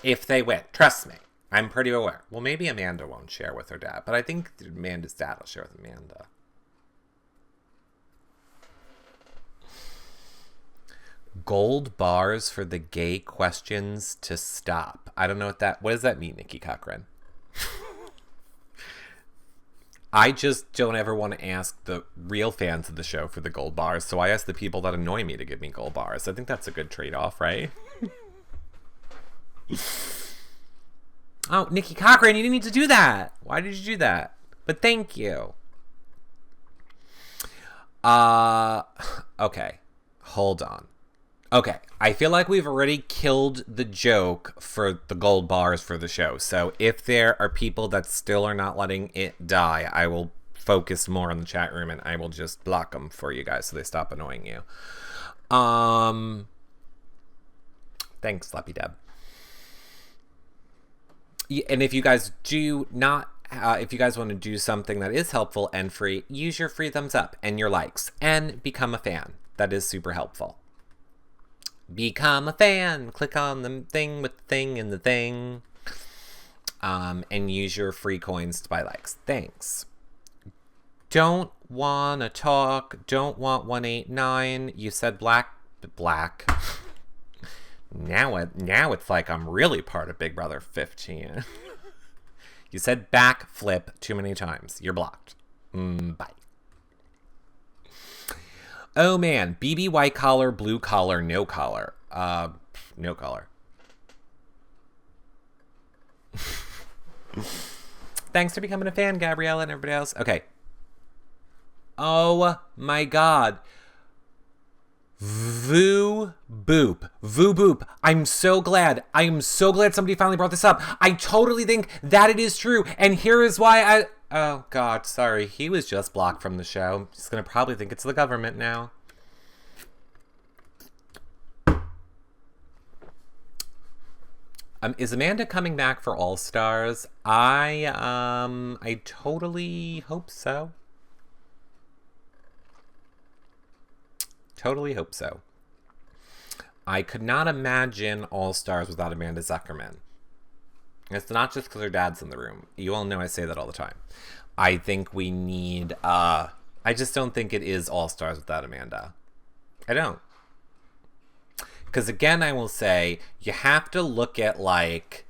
if they win. Trust me. I'm pretty aware. Well, maybe Amanda won't share with her dad, but I think Amanda's dad will share with Amanda. Gold bars for the gay questions to stop. I don't know what does that mean, Nikki Cochran? I just don't ever want to ask the real fans of the show for the gold bars, so I ask the people that annoy me to give me gold bars. I think that's a good trade-off, right? Oh, Nikki Cochran, you didn't need to do that. Why did you do that? But thank you. Okay. Hold on. Okay. I feel like we've already killed the joke for the gold bars for the show. So if there are people that still are not letting it die, I will focus more on the chat room and I will just block them for you guys so they stop annoying you. Thanks, Slappy Deb. And if you guys do not, if you guys want to do something that is helpful and free, use your free thumbs up and your likes and become a fan. That is super helpful. Become a fan. Click on the thing with the thing and the thing. And use your free coins to buy likes. Thanks. Don't want to talk. Don't want 189. You said black. Now it's like I'm really part of Big Brother 15. You said backflip too many times. You're blocked. Bye. Oh man, BB white collar, blue collar, no collar. No collar. Thanks for becoming a fan, Gabriella and everybody else. Okay. Oh my god. Voo boop. I'm so glad somebody finally brought this up. I totally think that it is true. And here is why oh god, sorry. He was just blocked from the show. He's gonna probably think it's the government now. Is Amanda coming back for All-Stars? I totally hope so. Totally hope so. I could not imagine All-Stars without Amanda Zuckerman. It's not just because her dad's in the room. You all know I say that all the time. I think we need, I just don't think it is All-Stars without Amanda. I don't. Because again, I will say, you have to look at, like,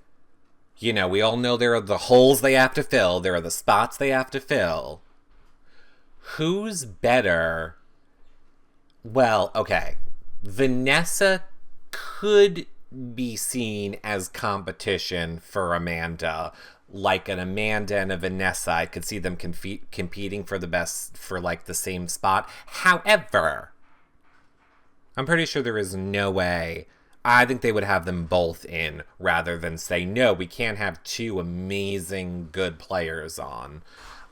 you know, we all know there are the holes they have to fill. There are the spots they have to fill. Who's better? Well, okay. Vanessa could be seen as competition for Amanda. Like an Amanda and a Vanessa, I could see them competing for the best, for like the same spot. However, I'm pretty sure there is no way. I think they would have them both in rather than say, no, we can't have two amazing good players on.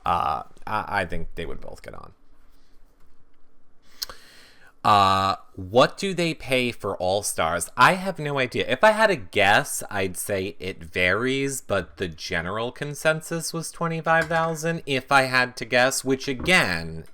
I think they would both get on. What do they pay for All-Stars? I have no idea. If I had a guess, I'd say it varies, but the general consensus was $25,000 if I had to guess, which again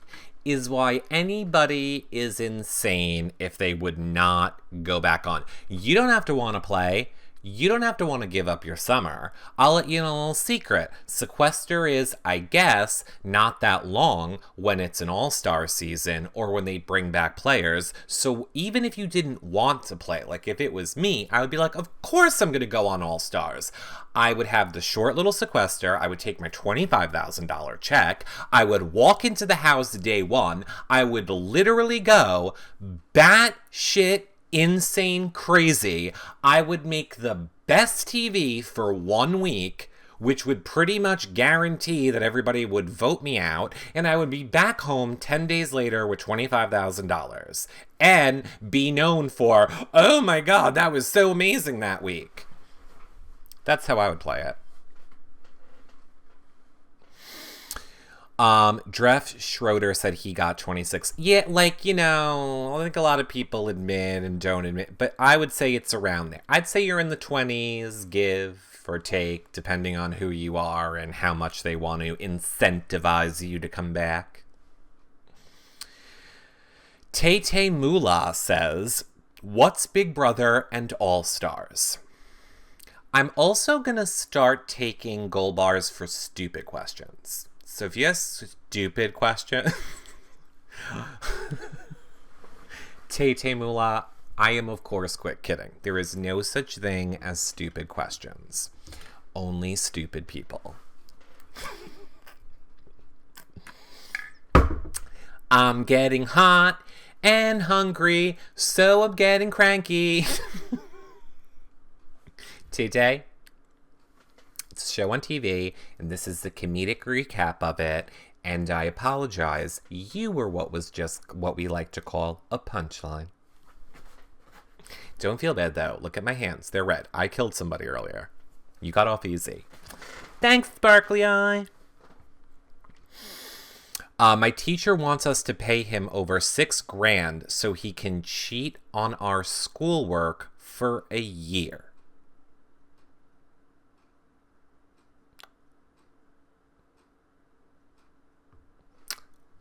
is why anybody is insane if they would not go back on. You don't have to want to play. You don't have to want to give up your summer. I'll let you in a little secret. Sequester is, I guess, not that long when it's an all-star season or when they bring back players. So even if you didn't want to play, like if it was me, I would be like, of course I'm going to go on all-stars. I would have the short little sequester. I would take my $25,000 check. I would walk into the house day one. I would literally go batshit insane crazy. I would make the best TV for 1 week, which would pretty much guarantee that everybody would vote me out, and I would be back home 10 days later with $25,000 and be known for, oh my god, that was so amazing that week. That's how I would play it. Dreff Schroeder said he got 26. Yeah, like, you know, I think a lot of people admit and don't admit, but I would say it's around there. I'd say you're in the 20s, give or take, depending on who you are and how much they want to incentivize you to come back. Tay Moolah says, what's Big Brother and All-Stars? I'm also going to start taking gold bars for stupid questions. So if you have stupid question, Tay Moolah, I am of course quit kidding. There is no such thing as stupid questions. Only stupid people. I'm getting hot and hungry, so I'm getting cranky. Tay. It's a show on TV, and this is the comedic recap of it, and I apologize. You were what was just what we like to call a punchline. Don't feel bad, though. Look at my hands. They're red. I killed somebody earlier. You got off easy. Thanks, Sparkly Eye. My teacher wants us to pay him over $6,000 so he can cheat on our schoolwork for a year.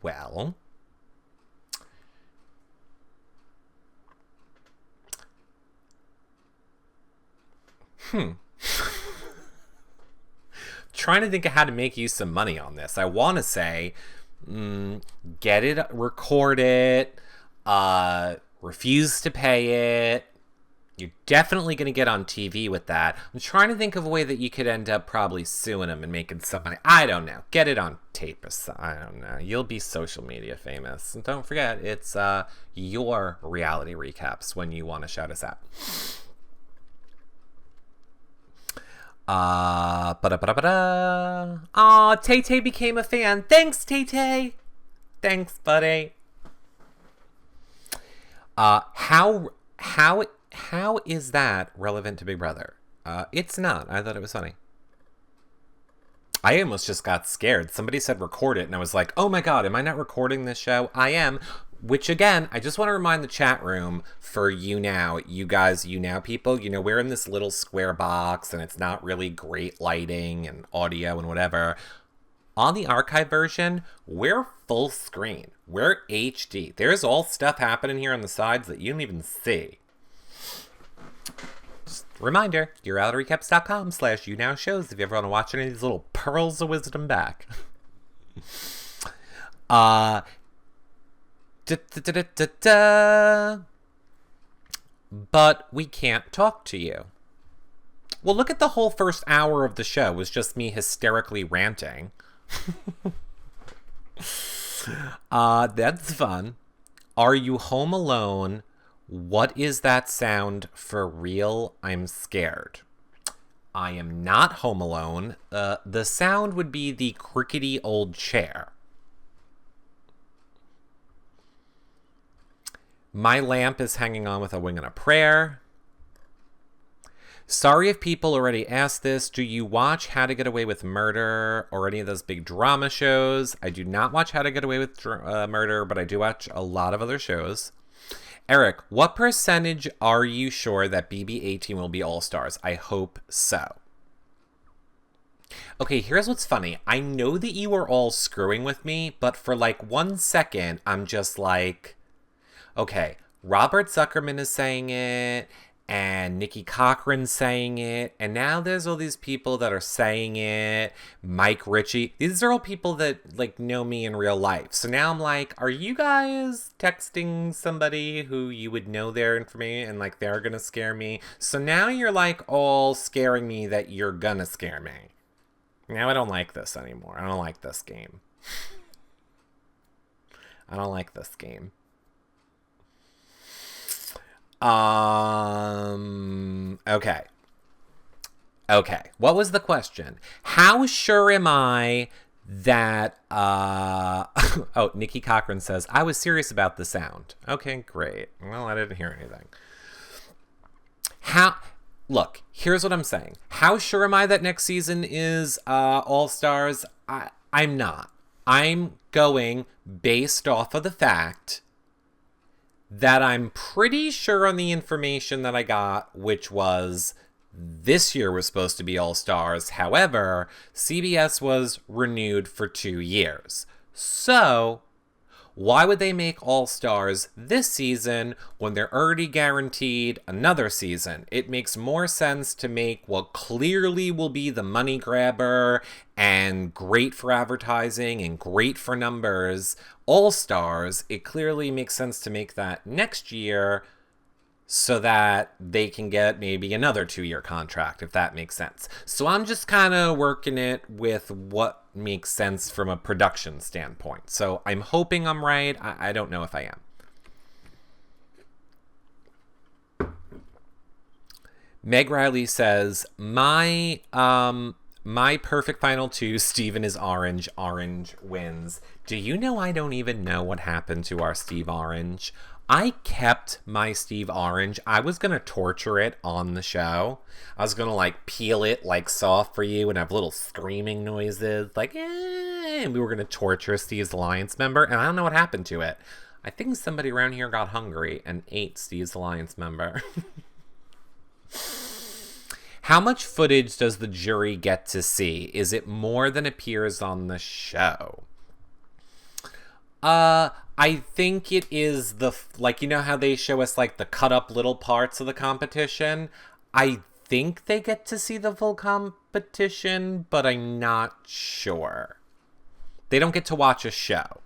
Well, trying to think of how to make you some money on this. I want to say, get it, record it, refuse to pay it. You're definitely going to get on TV with that. I'm trying to think of a way that you could end up probably suing him and making some money. I don't know. Get it on tape or something. I don't know. You'll be social media famous. And don't forget, it's your reality recaps when you want to shout us out. Aw, Tay became a fan. Thanks, Tay. Thanks, buddy. How is that relevant to Big Brother? It's not. I thought it was funny. I almost just got scared. Somebody said record it, and I was like, oh my god, am I not recording this show? I am. Which, again, I just want to remind the chat room for YouNow, you guys, YouNow people, you know, we're in this little square box, and it's not really great lighting and audio and whatever. On the archive version, we're full screen. We're HD. There's all stuff happening here on the sides that you don't even see. Just reminder, YourRealityRecaps.com/YouNow shows if you ever want to watch any of these little pearls of wisdom back. But we can't talk to you. Well, look at the whole first hour of the show was just me hysterically ranting. That's fun. Are you home alone? What is that sound for real? I'm scared. I am not home alone. The sound would be the crickety old chair. My lamp is hanging on with a wing and a prayer. Sorry if people already asked this. Do you watch How to Get Away with Murder or any of those big drama shows? I do not watch How to Get Away with Murder, but I do watch a lot of other shows. Eric, what percentage are you sure that BB18 will be All-Stars? I hope so. Okay, here's what's funny. I know that you are all screwing with me, but for like 1 second, I'm just like, okay, Robert Zuckerman is saying it, and Nikki Cochran's saying it, and now there's all these people that are saying it. Mike Ritchie. These are all people that like know me in real life. So now I'm like, are you guys texting somebody who you would know their information and like they're gonna scare me? So now you're like all scaring me that you're gonna scare me. Now I don't like this anymore. I don't like this game. I don't like this game. Okay. What was the question? How sure am I that, oh, Nikki Cochran says, I was serious about the sound. Okay, great. Well, I didn't hear anything. Look, here's what I'm saying. How sure am I that next season is, All-Stars? I'm not. I'm going based off of the fact that I'm pretty sure on the information that I got, which was this year was supposed to be All-Stars. However, CBS was renewed for 2 years. So, why would they make All-Stars this season when they're already guaranteed another season? It makes more sense to make what clearly will be the money grabber and great for advertising and great for numbers, All-Stars. It clearly makes sense to make that next year so that they can get maybe another 2-year contract, if that makes sense. So I'm just kind of working it with what makes sense from a production standpoint. So I'm hoping I'm right. I don't know if I am. Meg Riley says, my perfect final 2, Steven is orange. Orange wins. Do you know I don't even know what happened to our Steve Orange? I kept my Steve Orange. I was going to torture it on the show. I was going to like peel it like soft for you and have little screaming noises like, and we were going to torture Steve's Alliance member. And I don't know what happened to it. I think somebody around here got hungry and ate Steve's Alliance member. How much footage does the jury get to see? Is it more than appears on the show? I think it is like, you know how they show us like the cut up little parts of the competition? I think they get to see the full competition, but I'm not sure. They don't get to watch a show.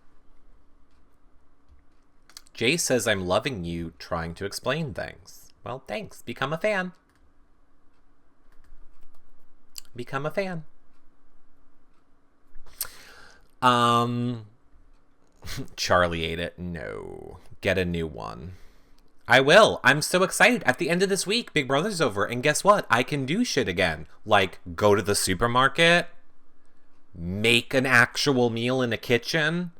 Jay says, I'm loving you trying to explain things. Well, thanks. Become a fan. Become a fan. Charlie ate it. No. Get a new one. I will. I'm so excited. At the end of this week, Big Brother's over. And guess what? I can do shit again. Like, go to the supermarket. Make an actual meal in a kitchen.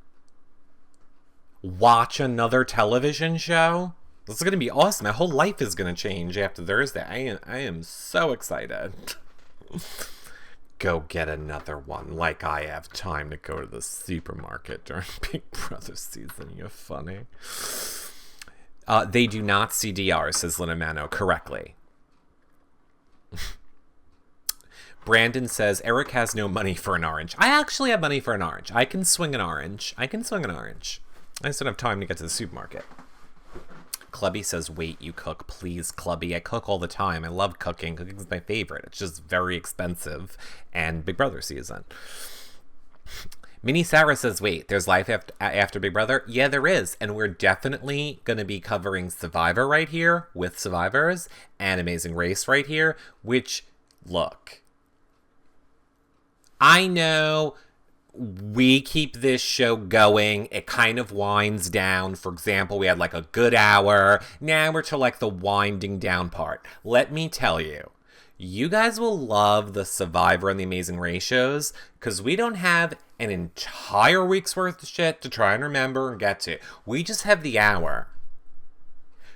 Watch another television show. This is going to be awesome. My whole life is going to change after Thursday. I am so excited. Go get another one. Like I have time to go to the supermarket during Big Brother season. You're funny. They do not see DR, says Lina Mano correctly. Brandon says, Eric has no money for an orange. I actually have money for an orange. I can swing an orange. I just don't have time to get to the supermarket. Clubby says, wait, you cook. Please, Clubby. I cook all the time. I love cooking. Cooking's my favorite. It's just very expensive. And Big Brother season. Minnie Sarah says, wait, there's life after Big Brother? Yeah, there is. And we're definitely going to be covering Survivor right here with Survivors and Amazing Race right here, which, look, I know we keep this show going. It kind of winds down. For example, we had like a good hour. Now we're to like the winding down part. Let me tell you, you guys will love the Survivor and the Amazing Race shows because we don't have an entire week's worth of shit to try and remember and get to. We just have the hour.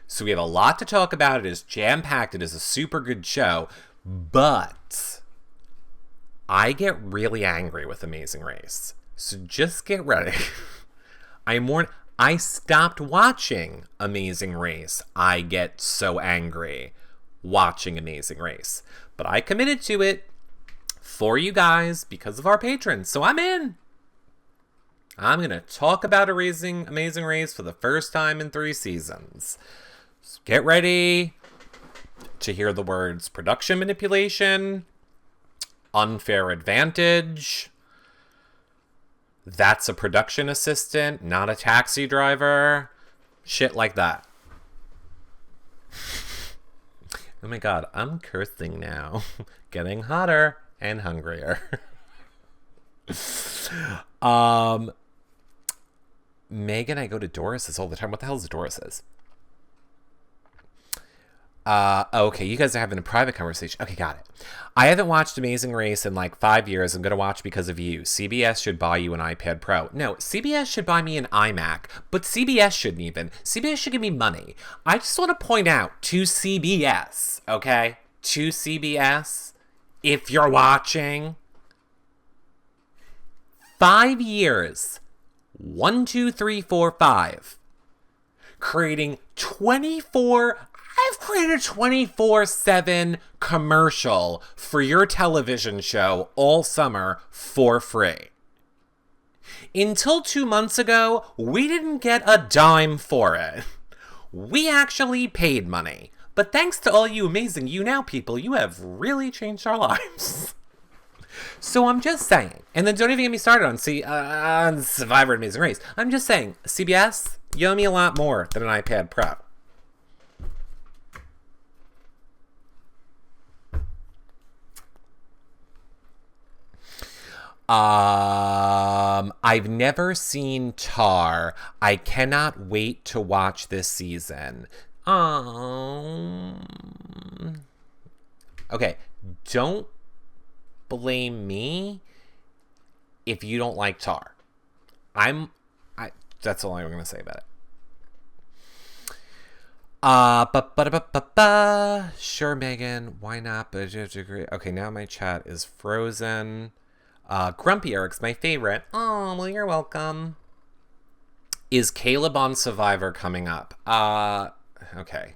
So we have a lot to talk about. It is jam-packed. It is a super good show. But I get really angry with Amazing Race. So just get ready. I stopped watching Amazing Race. I get so angry watching Amazing Race. But I committed to it for you guys because of our patrons. So I'm in. I'm going to talk about Amazing Race for the first time in 3 seasons. So get ready to hear the words production manipulation, unfair advantage, that's a production assistant, not a taxi driver, shit like that. Oh my god, I'm cursing now. Getting hotter and hungrier. Megan, I go to Doris's all the time. What the hell is Doris's? Okay, you guys are having a private conversation. Okay, got it. I haven't watched Amazing Race in like 5 years. I'm going to watch because of you. CBS should buy you an iPad Pro. No, CBS should buy me an iMac, but CBS shouldn't even. CBS should give me money. I just want to point out to CBS, okay? To CBS, if you're watching, 5 years, 1, 2, 3, 4, 5, creating 24 I've created a 24/7 commercial for your television show all summer for free. Until 2 months ago, we didn't get a dime for it. We actually paid money. But thanks to all you amazing YouNow people, you have really changed our lives. So I'm just saying, and then don't even get me started on Survivor and Amazing Race. I'm just saying, CBS, you owe me a lot more than an iPad Pro. I've never seen Tar. I cannot wait to watch this season. Okay, don't blame me if you don't like Tar. That's all I'm going to say about it. Sure, Megan, why not? But you have to agree. Okay, now my chat is frozen. Grumpy Eric's my favorite. Oh, well, you're welcome. Is Caleb on Survivor coming up? Okay.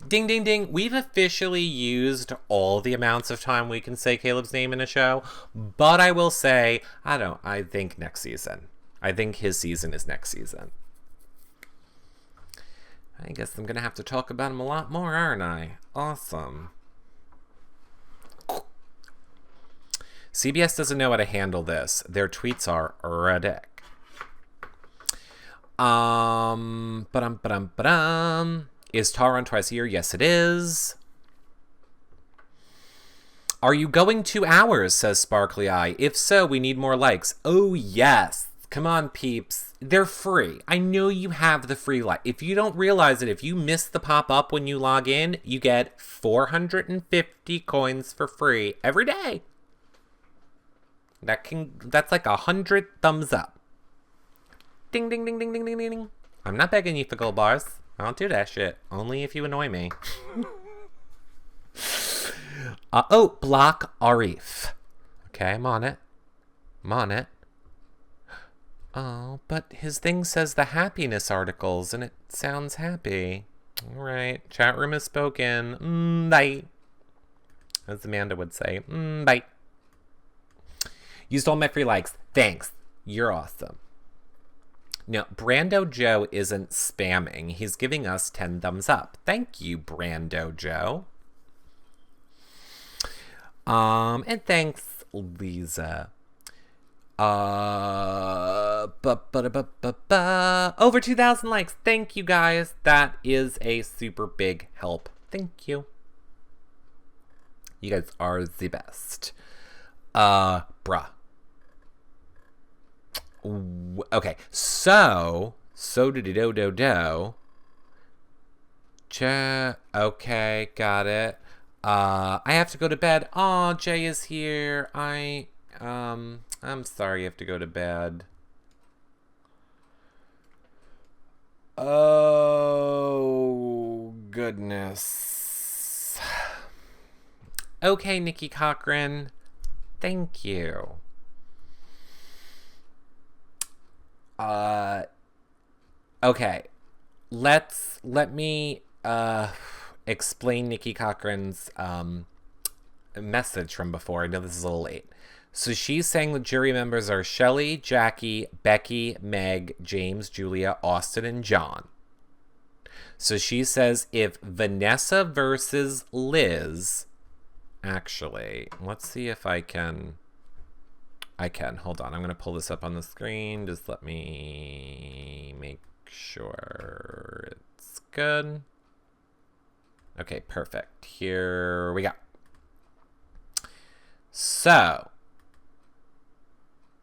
Ding, ding, ding. We've officially used all the amounts of time we can say Caleb's name in a show. But I will say, I think next season. I think his season is next season. I guess I'm going to have to talk about him a lot more, aren't I? Awesome. CBS doesn't know how to handle this. Their tweets are ridiculous. Is Tar on twice a year? Yes, it is. Are you going 2 hours? Says Sparkly Eye. If so, we need more likes. Oh, yes. Come on, peeps. They're free. I know you have the free like. If you don't realize it, if you miss the pop-up when you log in, you get 450 coins for free every day. That's like 100 thumbs up. Ding, ding, ding, ding, ding, ding, ding. I'm not begging you for gold bars. I don't do that shit. Only if you annoy me. Block Arif. Okay, I'm on it. Oh, but his thing says the happiness articles, and it sounds happy. All right, chat room has spoken. Bye. As Amanda would say. Bye. Used all my free likes. Thanks. You're awesome. No, Brando Joe isn't spamming. He's giving us 10 thumbs up. Thank you, Brando Joe. And thanks, Lisa. Over 2,000 likes. Thank you, guys. That is a super big help. Thank you. You guys are the best. Bruh. Okay, so do. Okay, got it. I have to go to bed. Aw, Jay is here. I'm sorry you have to go to bed. Oh, goodness. Okay, Nikki Cochran. Thank you. Okay. Let me explain Nikki Cochran's message from before. I know this is a little late. So she's saying the jury members are Shelley, Jackie, Becky, Meg, James, Julia, Austin, and John. So she says if Vanessa versus Liz, actually, let's see if I can, hold on. I'm going to pull this up on the screen. Just let me make sure it's good. Okay, perfect. Here we go. So,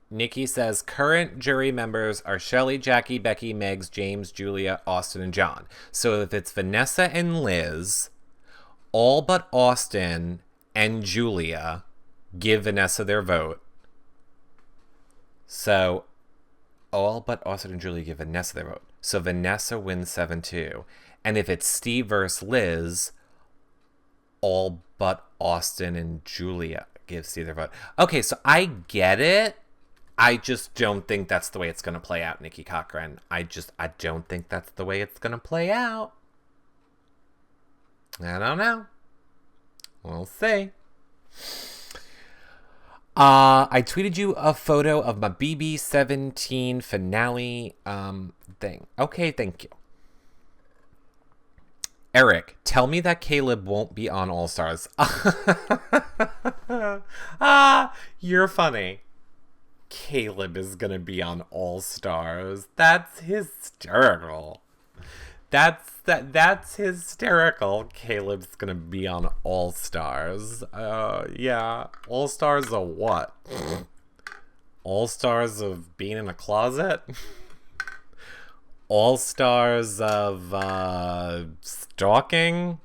Nikki says current jury members are Shelley, Jackie, Becky, Megs, James, Julia, Austin, and John. So if it's Vanessa and Liz, all but Austin and Julia give Vanessa their vote. So all but Austin and Julia give Vanessa their vote. So Vanessa wins 7-2. And if it's Steve versus Liz, all but Austin and Julia give Steve their vote. Okay, so I get it. I just don't think that's the way it's going to play out, Nikki Cochran. I don't think that's the way it's going to play out. I don't know. We'll see. I tweeted you a photo of my BB18 finale thing. Okay, thank you. Eric, tell me that Caleb won't be on All-Stars. You're funny. Caleb is gonna be on All-Stars. That's hysterical. That's hysterical. Caleb's gonna be on All-Stars. Yeah. All-Stars of what? All-Stars of being in a closet? All-Stars of stalking?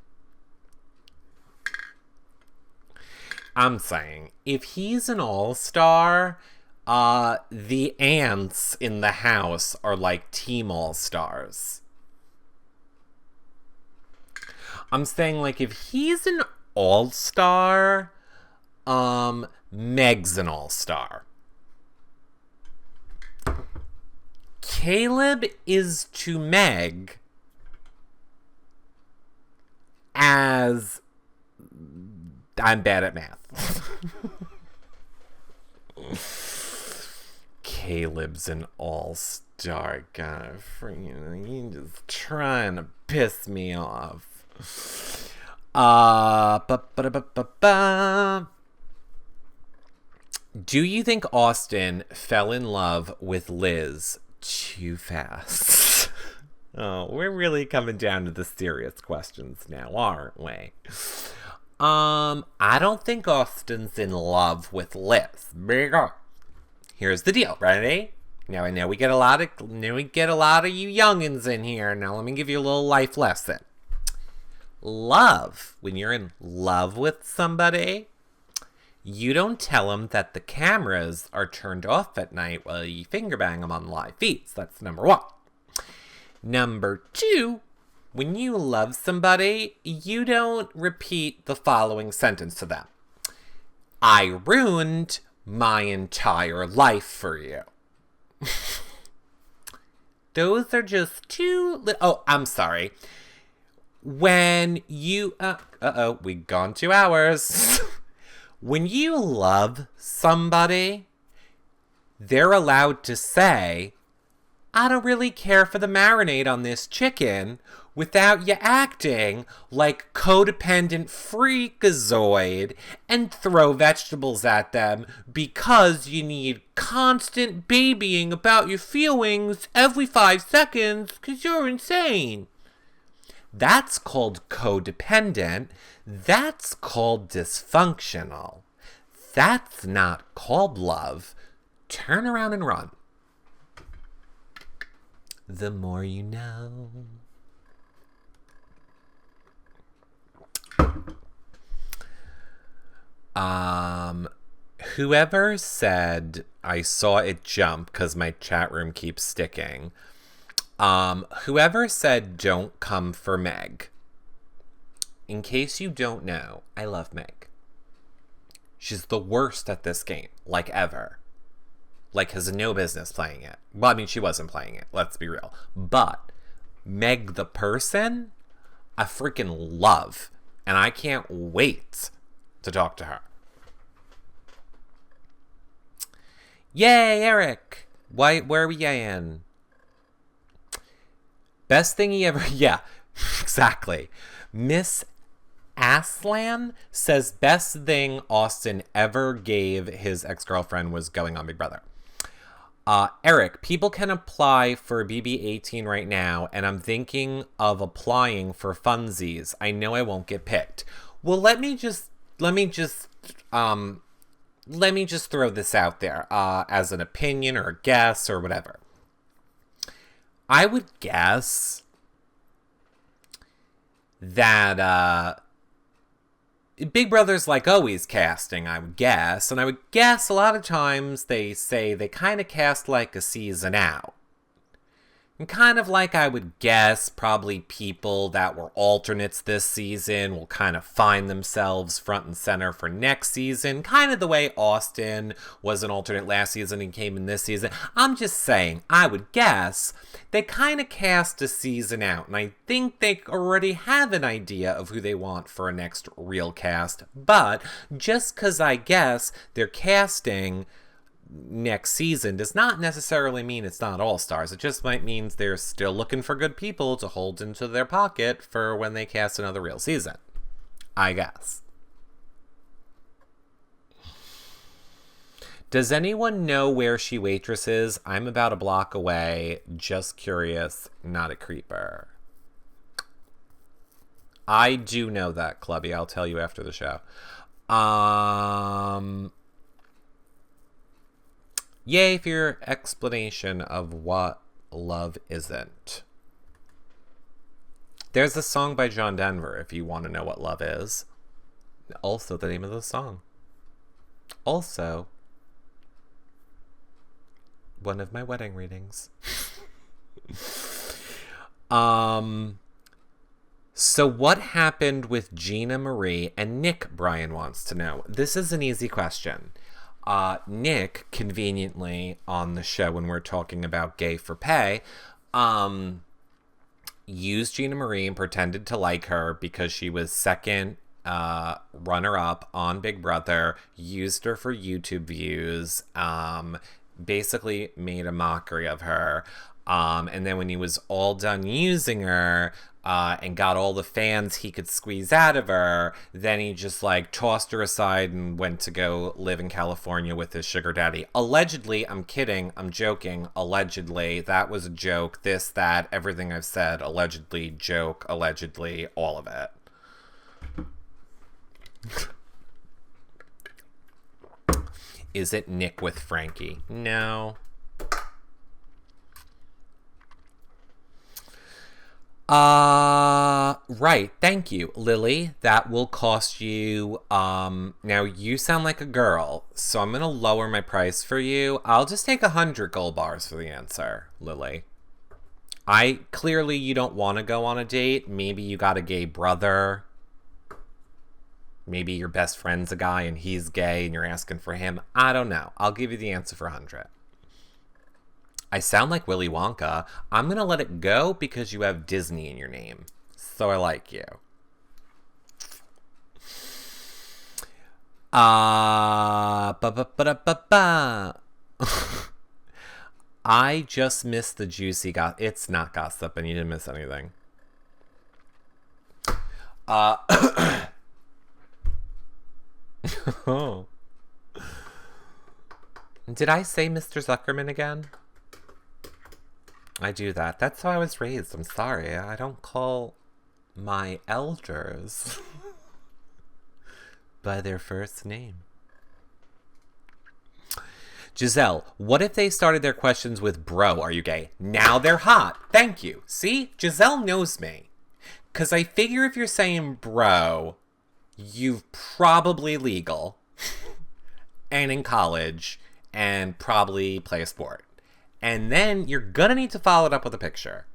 I'm saying, if he's an All-Star, the ants in the house are like Team All-Stars. I'm saying, like, if he's an All-Star, Meg's an All-Star. Caleb is to Meg as I'm bad at math. Caleb's an all-star. God, you just trying to piss me off. Do you think Austin fell in love with Liz too fast? Oh, we're really coming down to the serious questions now, aren't we? I don't think Austin's in love with Liz. Here's the deal, ready? Now I know we get a lot of you youngins in here. Now let me give you a little life lesson. Love, when you're in love with somebody, you don't tell them that the cameras are turned off at night while you finger bang them on live feeds. That's number one. Number two, when you love somebody, you don't repeat the following sentence to them. I ruined my entire life for you. Those are just oh, I'm sorry. When you, we've gone 2 hours. When you love somebody, they're allowed to say, I don't really care for the marinade on this chicken without you acting like codependent freakazoid and throw vegetables at them because you need constant babying about your feelings every 5 seconds because you're insane. That's called codependent. That's called dysfunctional. That's not called love. Turn around and run. The more you know. Whoever said I saw it jump because my chat room keeps sticking. Whoever said don't come for Meg. In case you don't know, I love Meg. She's the worst at this game, like ever. Like, has no business playing it. Well, I mean, she wasn't playing it, let's be real. But Meg the person, I freaking love. And I can't wait to talk to her. Yay, Eric! Where are we in? Best thing he ever... Yeah, exactly. Miss Aslan says best thing Austin ever gave his ex-girlfriend was going on Big Brother. Eric, people can apply for BB18 right now, and I'm thinking of applying for funsies. I know I won't get picked. Well, let me just throw this out there as an opinion or a guess or whatever. I would guess that Big Brother's like always casting, I would guess. And I would guess a lot of times they say they kind of cast like a season out. And kind of like I would guess probably people that were alternates this season will kind of find themselves front and center for next season. Kind of the way Austin was an alternate last season and came in this season. I'm just saying, I would guess they kind of cast a season out. And I think they already have an idea of who they want for a next real cast. But just because I guess they're casting next season does not necessarily mean it's not All-Stars. It just might mean they're still looking for good people to hold into their pocket for when they cast another real season. I guess. Does anyone know where She Waitress is? I'm about a block away. Just curious, not a creeper. I do know that, Clubby. I'll tell you after the show. Yay for your explanation of what love isn't. There's a song by John Denver if you want to know what love is. Also the name of the song. Also, one of my wedding readings. So what happened with Gina Marie and Nick, Brian wants to know. This is an easy question. Nick, conveniently on the show when we're talking about Gay for Pay, used Gina Marie and pretended to like her because she was second runner-up on Big Brother, used her for YouTube views, basically made a mockery of her. And then when he was all done using her, and got all the fans he could squeeze out of her, then he just like tossed her aside and went to go live in California with his sugar daddy. Allegedly, I'm kidding, I'm joking, allegedly, that was a joke, this, that, everything I've said, allegedly, joke, allegedly, all of it. Is it Nick with Frankie? No. Right. Thank you, Lily. That will cost you, now you sound like a girl, so I'm gonna lower my price for you. I'll just take 100 gold bars for the answer, Lily. Clearly you don't want to go on a date. Maybe you got a gay brother. Maybe your best friend's a guy and he's gay and you're asking for him. I don't know. I'll give you the answer for 100. I sound like Willy Wonka. I'm going to let it go because you have Disney in your name. So I like you. I just missed the juicy gossip. It's not gossip, and you didn't miss anything. Oh. Did I say Mr. Zuckerman again? I do that. That's how I was raised. I'm sorry. I don't call my elders by their first name. Giselle, what if they started their questions with, bro, are you gay? Now they're hot. Thank you. See? Giselle knows me. Because I figure if you're saying bro, you've probably legal and in college and probably play a sport. And then you're going to need to follow it up with a picture.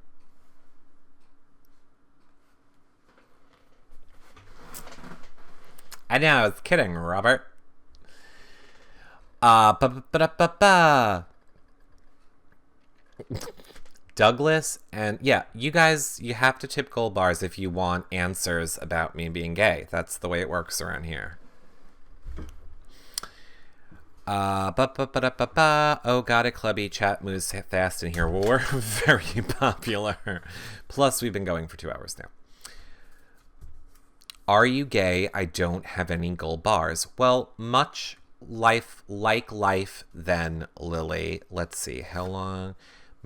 I know, I was kidding, Robert. Douglas, and yeah, you guys, you have to tip gold bars if you want answers about me being gay. That's the way it works around here. Oh, got it, clubby. Chat moves fast in here. Well, we're very popular. Plus, we've been going for 2 hours now. Are you gay? I don't have any gold bars. Well, much life then, Lily. Let's see. How long?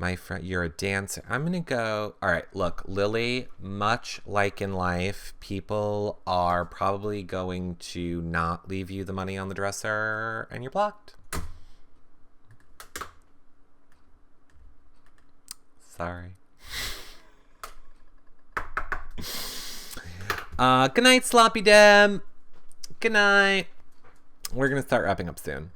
My friend, you're a dancer. I'm going to go. All right, look, Lily, much like in life, people are probably going to not leave you the money on the dresser and you're blocked. Sorry. Good night, Sloppy Deb. Good night. We're going to start wrapping up soon.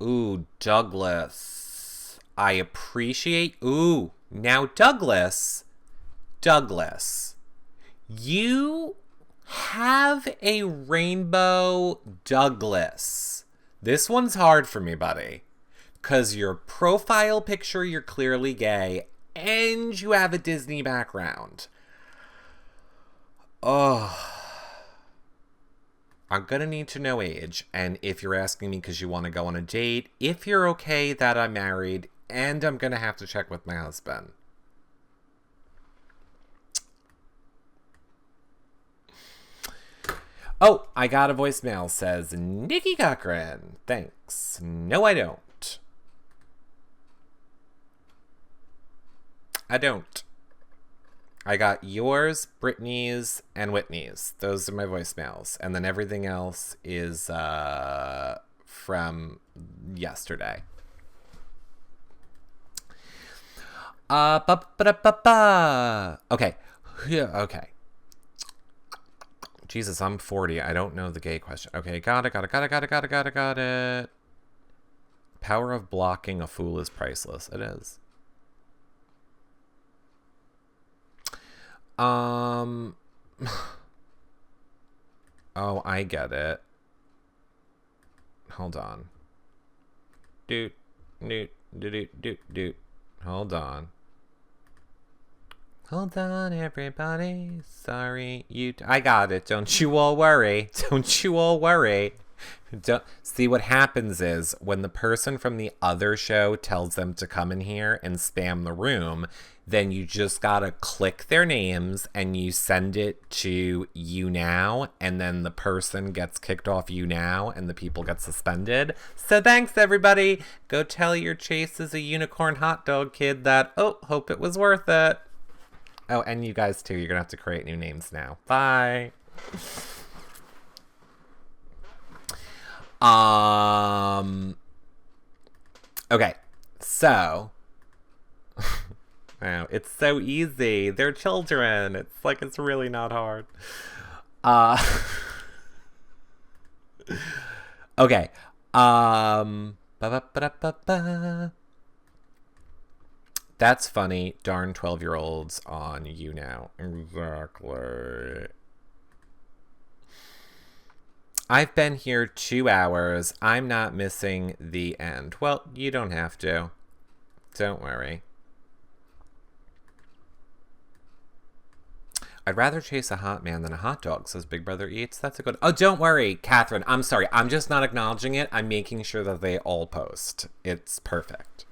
Ooh, Douglas. I appreciate... Ooh, now Douglas. You have a rainbow Douglas. This one's hard for me, buddy. Because your profile picture, you're clearly gay. And you have a Disney background. Oh... I'm going to need to know age, and if you're asking me because you want to go on a date, if you're okay that I'm married, and I'm going to have to check with my husband. Oh, I got a voicemail, says Nikki Cochran. Thanks. No, I don't. I don't. I got yours, Britney's, and Whitney's. Those are my voicemails. And then everything else is from yesterday. Okay. Okay. Jesus, I'm 40. I don't know the gay question. Okay, got it. Power of blocking a fool is priceless. It is. Oh, I get it. Hold on. Doot. Hold on. Hold on, everybody. Sorry, I got it. Don't you all worry. Don't see what happens is when the person from the other show tells them to come in here and spam the room, then you just gotta click their names and you send it to YouNow, and then the person gets kicked off YouNow and the people get suspended. So thanks, everybody. Go tell your Chase is a unicorn hot dog kid that, oh, hope it was worth it. Oh, and you guys too. You're gonna have to create new names now. Bye. Okay, so wow, it's so easy. They're children. It's like it's really not hard. Okay. That's funny. Darn 12-year-olds on YouNow. Exactly. I've been here 2 hours. I'm not missing the end. Well, you don't have to. Don't worry. I'd rather chase a hot man than a hot dog, says Big Brother Eats. That's a good... Oh, don't worry, Catherine. I'm sorry. I'm just not acknowledging it. I'm making sure that they all post. It's perfect.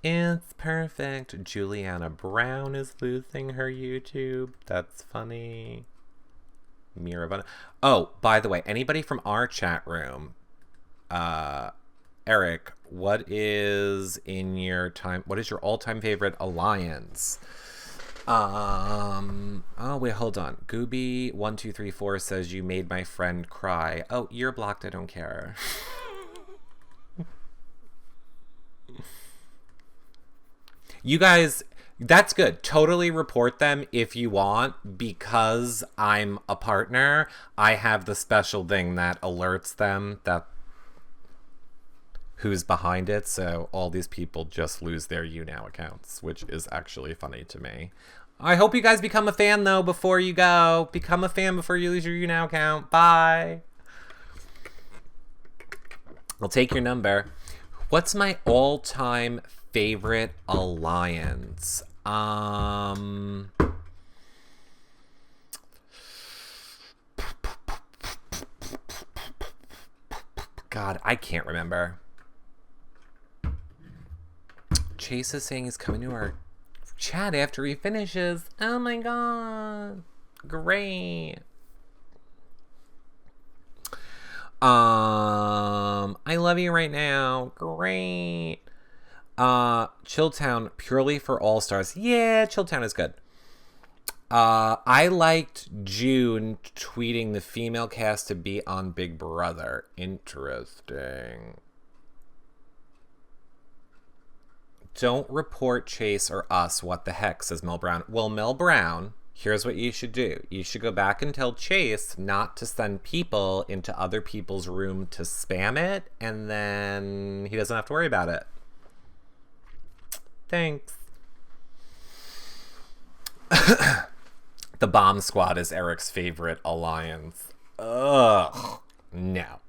It's perfect. Juliana Brown is losing her YouTube. That's funny. Mirabana. Oh, by the way, anybody from our chat room, Eric, what is your all-time favorite alliance? Oh wait, hold on. Gooby1234 says you made my friend cry. Oh, you're blocked, I don't care. You guys, that's good. Totally report them if you want, because I'm a partner. I have the special thing that alerts them that who's behind it, so all these people just lose their YouNow accounts, which is actually funny to me. I hope you guys become a fan, though, before you go. Become a fan before you lose your YouNow account. Bye. I'll take your number. What's my all-time favorite alliance? God, I can't remember. Chase is saying he's coming to our chat after he finishes. Oh my god. Great. I love you right now. Great. Chilltown purely for All-Stars. Yeah, Chilltown is good. I liked June tweeting the female cast to be on Big Brother. Interesting. Don't report Chase or us. What the heck, says Mel Brown. Well, Mel Brown, here's what you should do. You should go back and tell Chase not to send people into other people's room to spam it, and then he doesn't have to worry about it. Thanks. The Bomb Squad is Eric's favorite alliance. Ugh. No.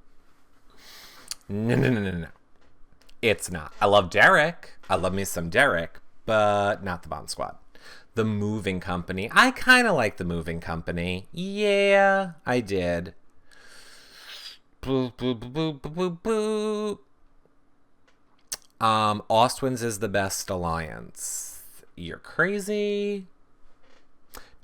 No. It's not. I love Derek. I love me some Derek, but not the Bomb Squad. The Moving Company. I kind of like the Moving Company. Yeah, I did. Boo, boo, boo, boo, boo, boo, boo. Ostwins is the best alliance. You're crazy.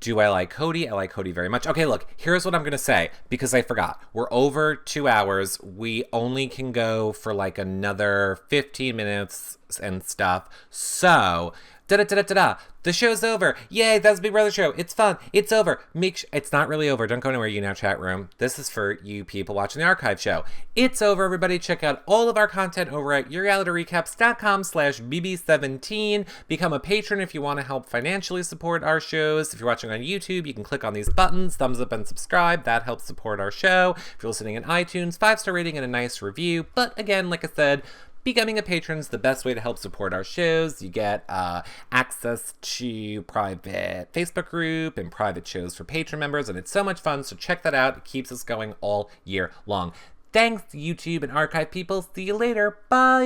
Do I like Cody? I like Cody very much. Okay, look, here's what I'm going to say, because I forgot. We're over 2 hours. We only can go for like another 15 minutes and stuff. So, the show's over. Yay, that's Big Brother show. It's fun. It's over. It's not really over. Don't go anywhere, YouNow chat room. This is for you people watching the archive show. It's over, everybody. Check out all of our content over at yourrealityrecaps.com/BB17. Become a patron if you want to help financially support our shows. If you're watching on YouTube, you can click on these buttons, thumbs up and subscribe. That helps support our show. If you're listening in iTunes, 5-star rating and a nice review. But again, like I said, becoming a patron is the best way to help support our shows. You get access to private Facebook group and private shows for patron members, and it's so much fun, so check that out. It keeps us going all year long. Thanks, YouTube and archive people. See you later. Bye.